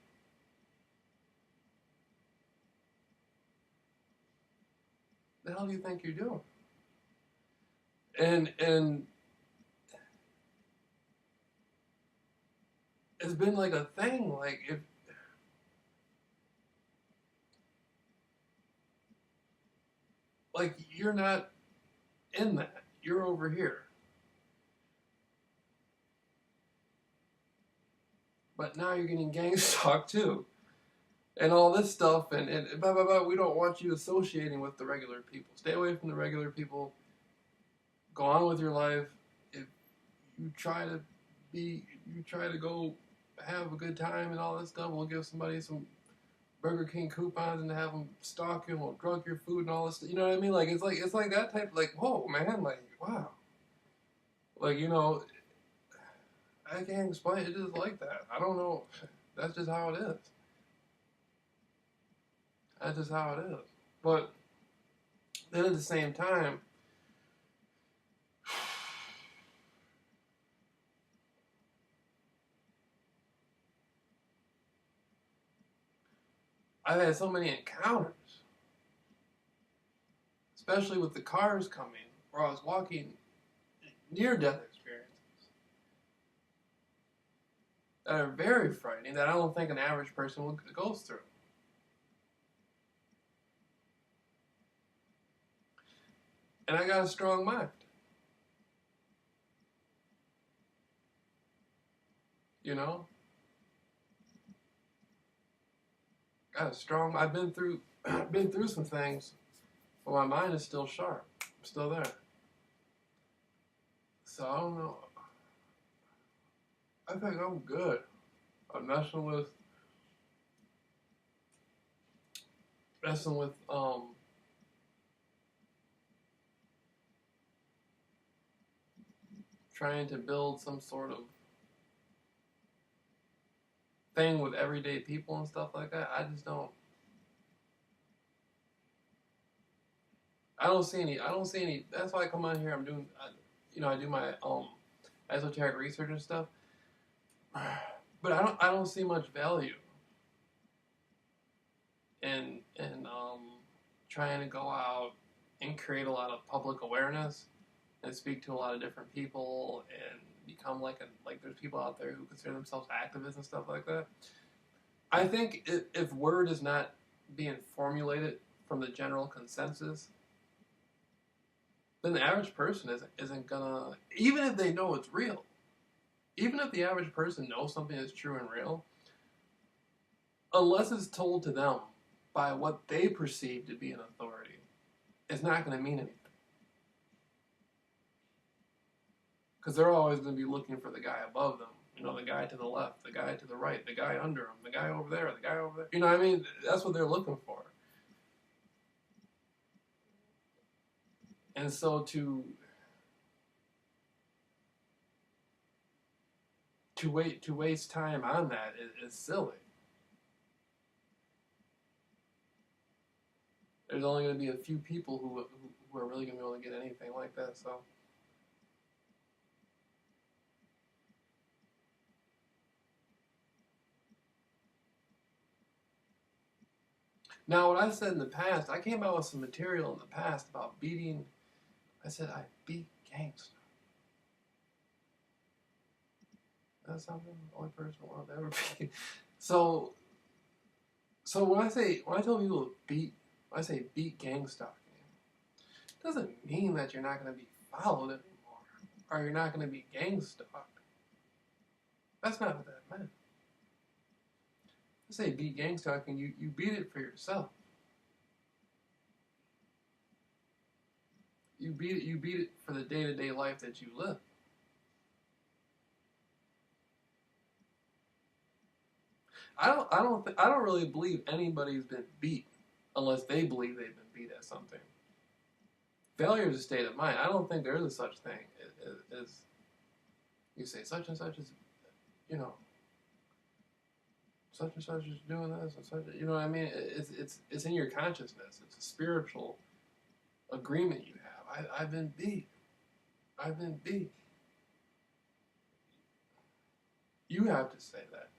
The hell do you think you're doing? And it's been like a thing. Like if like you're not in that, you're over here. But now you're getting gang stalked too, and all this stuff, and blah blah blah. We don't want you associating with the regular people. Stay away from the regular people. Go on with your life. If you try to you try to go have a good time and all this stuff, we'll give somebody some Burger King coupons and have them stalk you and we'll drug your food and all this stuff. You know what I mean? Like it's like that type. Like whoa, man. Like wow. Like you know, I can't explain. It just like that. I don't know. That's just how it is. That's just how it is. But then at the same time, I've had so many encounters, especially with the cars coming, where I was walking near-death experiences that are very frightening that I don't think an average person goes through. And I got a strong mind. You know? Got a strong I've been through been through some things, but my mind is still sharp. I'm still there. So I don't know. I think I'm good. I'm messing with trying to build some sort of thing with everyday people and stuff like that. I don't see any. I don't see any. That's why I come on here. I do my esoteric research and stuff. But I don't see much value in trying to go out and create a lot of public awareness and speak to a lot of different people and become like there's people out there who consider themselves activists and stuff like that. I think if word is not being formulated from the general consensus, then the average person isn't gonna, even if they know it's real, even if the average person knows something is true and real, unless it's told to them by what they perceive to be an authority, it's not going to mean anything. Because they're always going to be looking for the guy above them. You know, the guy to the left, the guy to the right, the guy under them, the guy over there, the guy over there. You know what I mean? That's what they're looking for. And so to waste time on that is silly. There's only going to be a few people who are really going to be able to get anything like that. So now, what I said in the past, I came out with some material in the past about beating. I said I beat gangsters. That's something the only person I've ever beat. So when I tell people when I say beat gang stalking, it doesn't mean that you're not going to be followed anymore or you're not going to be gang stalked. That's not what that meant. I say beat gang stalking, you beat it for yourself. You beat it for the day-to-day life that you live. I don't really believe anybody's been beat unless they believe they've been beat. succeed at something. Failure is a state of mind. I don't think there is a such thing as you say such and such is, you know, such and such is doing this and such. You know what I mean? It's in your consciousness. It's a spiritual agreement you have. I've been beat. I've been beat. You have to say that.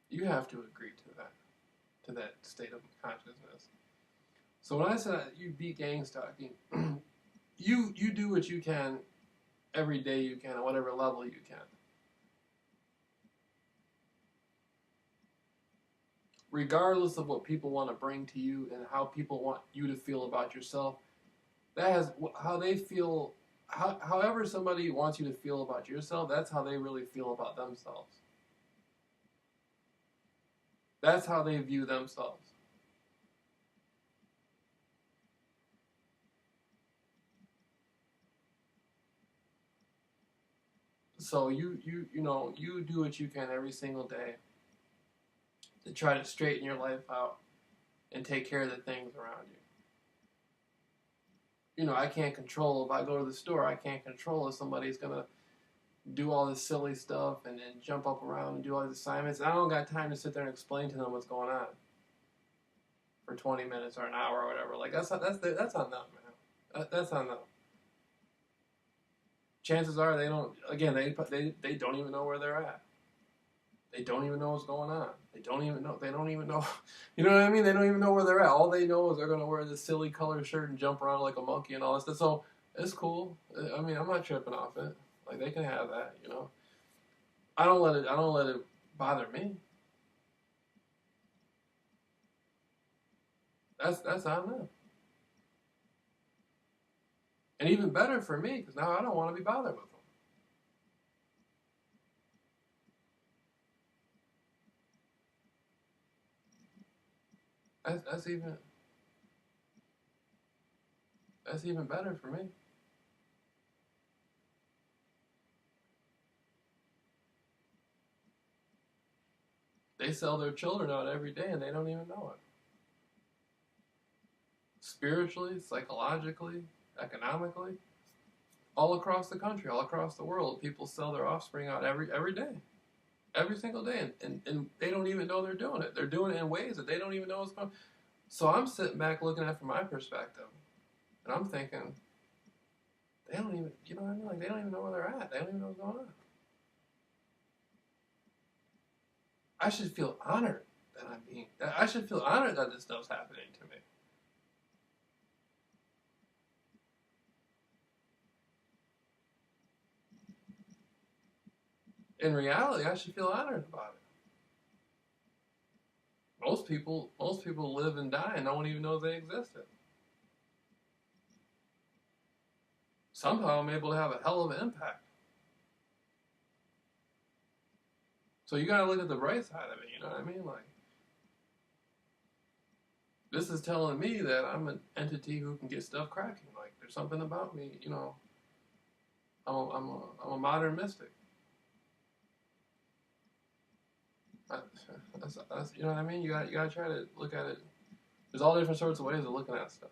You have to agree to that state of consciousness. So when I said you beat gang stalking, you do what you can every day you can at whatever level you can. Regardless of what people want to bring to you and how people want you to feel about yourself, that has how they feel. However somebody wants you to feel about yourself, that's how they really feel about themselves. That's how they view themselves. So you do what you can every single day to try to straighten your life out and take care of the things around you. You know, I can't control if I go to the store. I can't control if somebody's gonna do all this silly stuff and jump up around and do all these assignments. I don't got time to sit there and explain to them what's going on for 20 minutes or an hour or whatever. Like that's on them, man. That's on them. Chances are they don't. Again, they don't even know where they're at. They don't even know what's going on. They don't even know. You know what I mean? They don't even know where they're at. All they know is they're going to wear this silly color shirt and jump around like a monkey and all this stuff. So it's cool. I mean, I'm not tripping off it. Like they can have that, you know. I don't let it bother me. That's on them. And even better for me, because now I don't want to be bothered with them. That's even better for me. They sell their children out every day and they don't even know it. Spiritually, psychologically, economically, all across the country, all across the world, people sell their offspring out every day. Every single day. And they don't even know they're doing it. They're doing it in ways that they don't even know what's going on. So I'm sitting back looking at it from my perspective. And I'm thinking, they don't even, you know what I mean? Like, they don't even know where they're at. They don't even know what's going on. I should feel honored I should feel honored that this stuff's happening to me. In reality, I should feel honored about it. Most people live and die and don't even know they existed. Somehow I'm able to have a hell of an impact. So you gotta look at the bright side of it, you know what I mean? Like, this is telling me that I'm an entity who can get stuff cracking. Like, there's something about me, you know. I'm a modern mystic. That's, you know what I mean? You gotta try to look at it. There's all different sorts of ways of looking at stuff.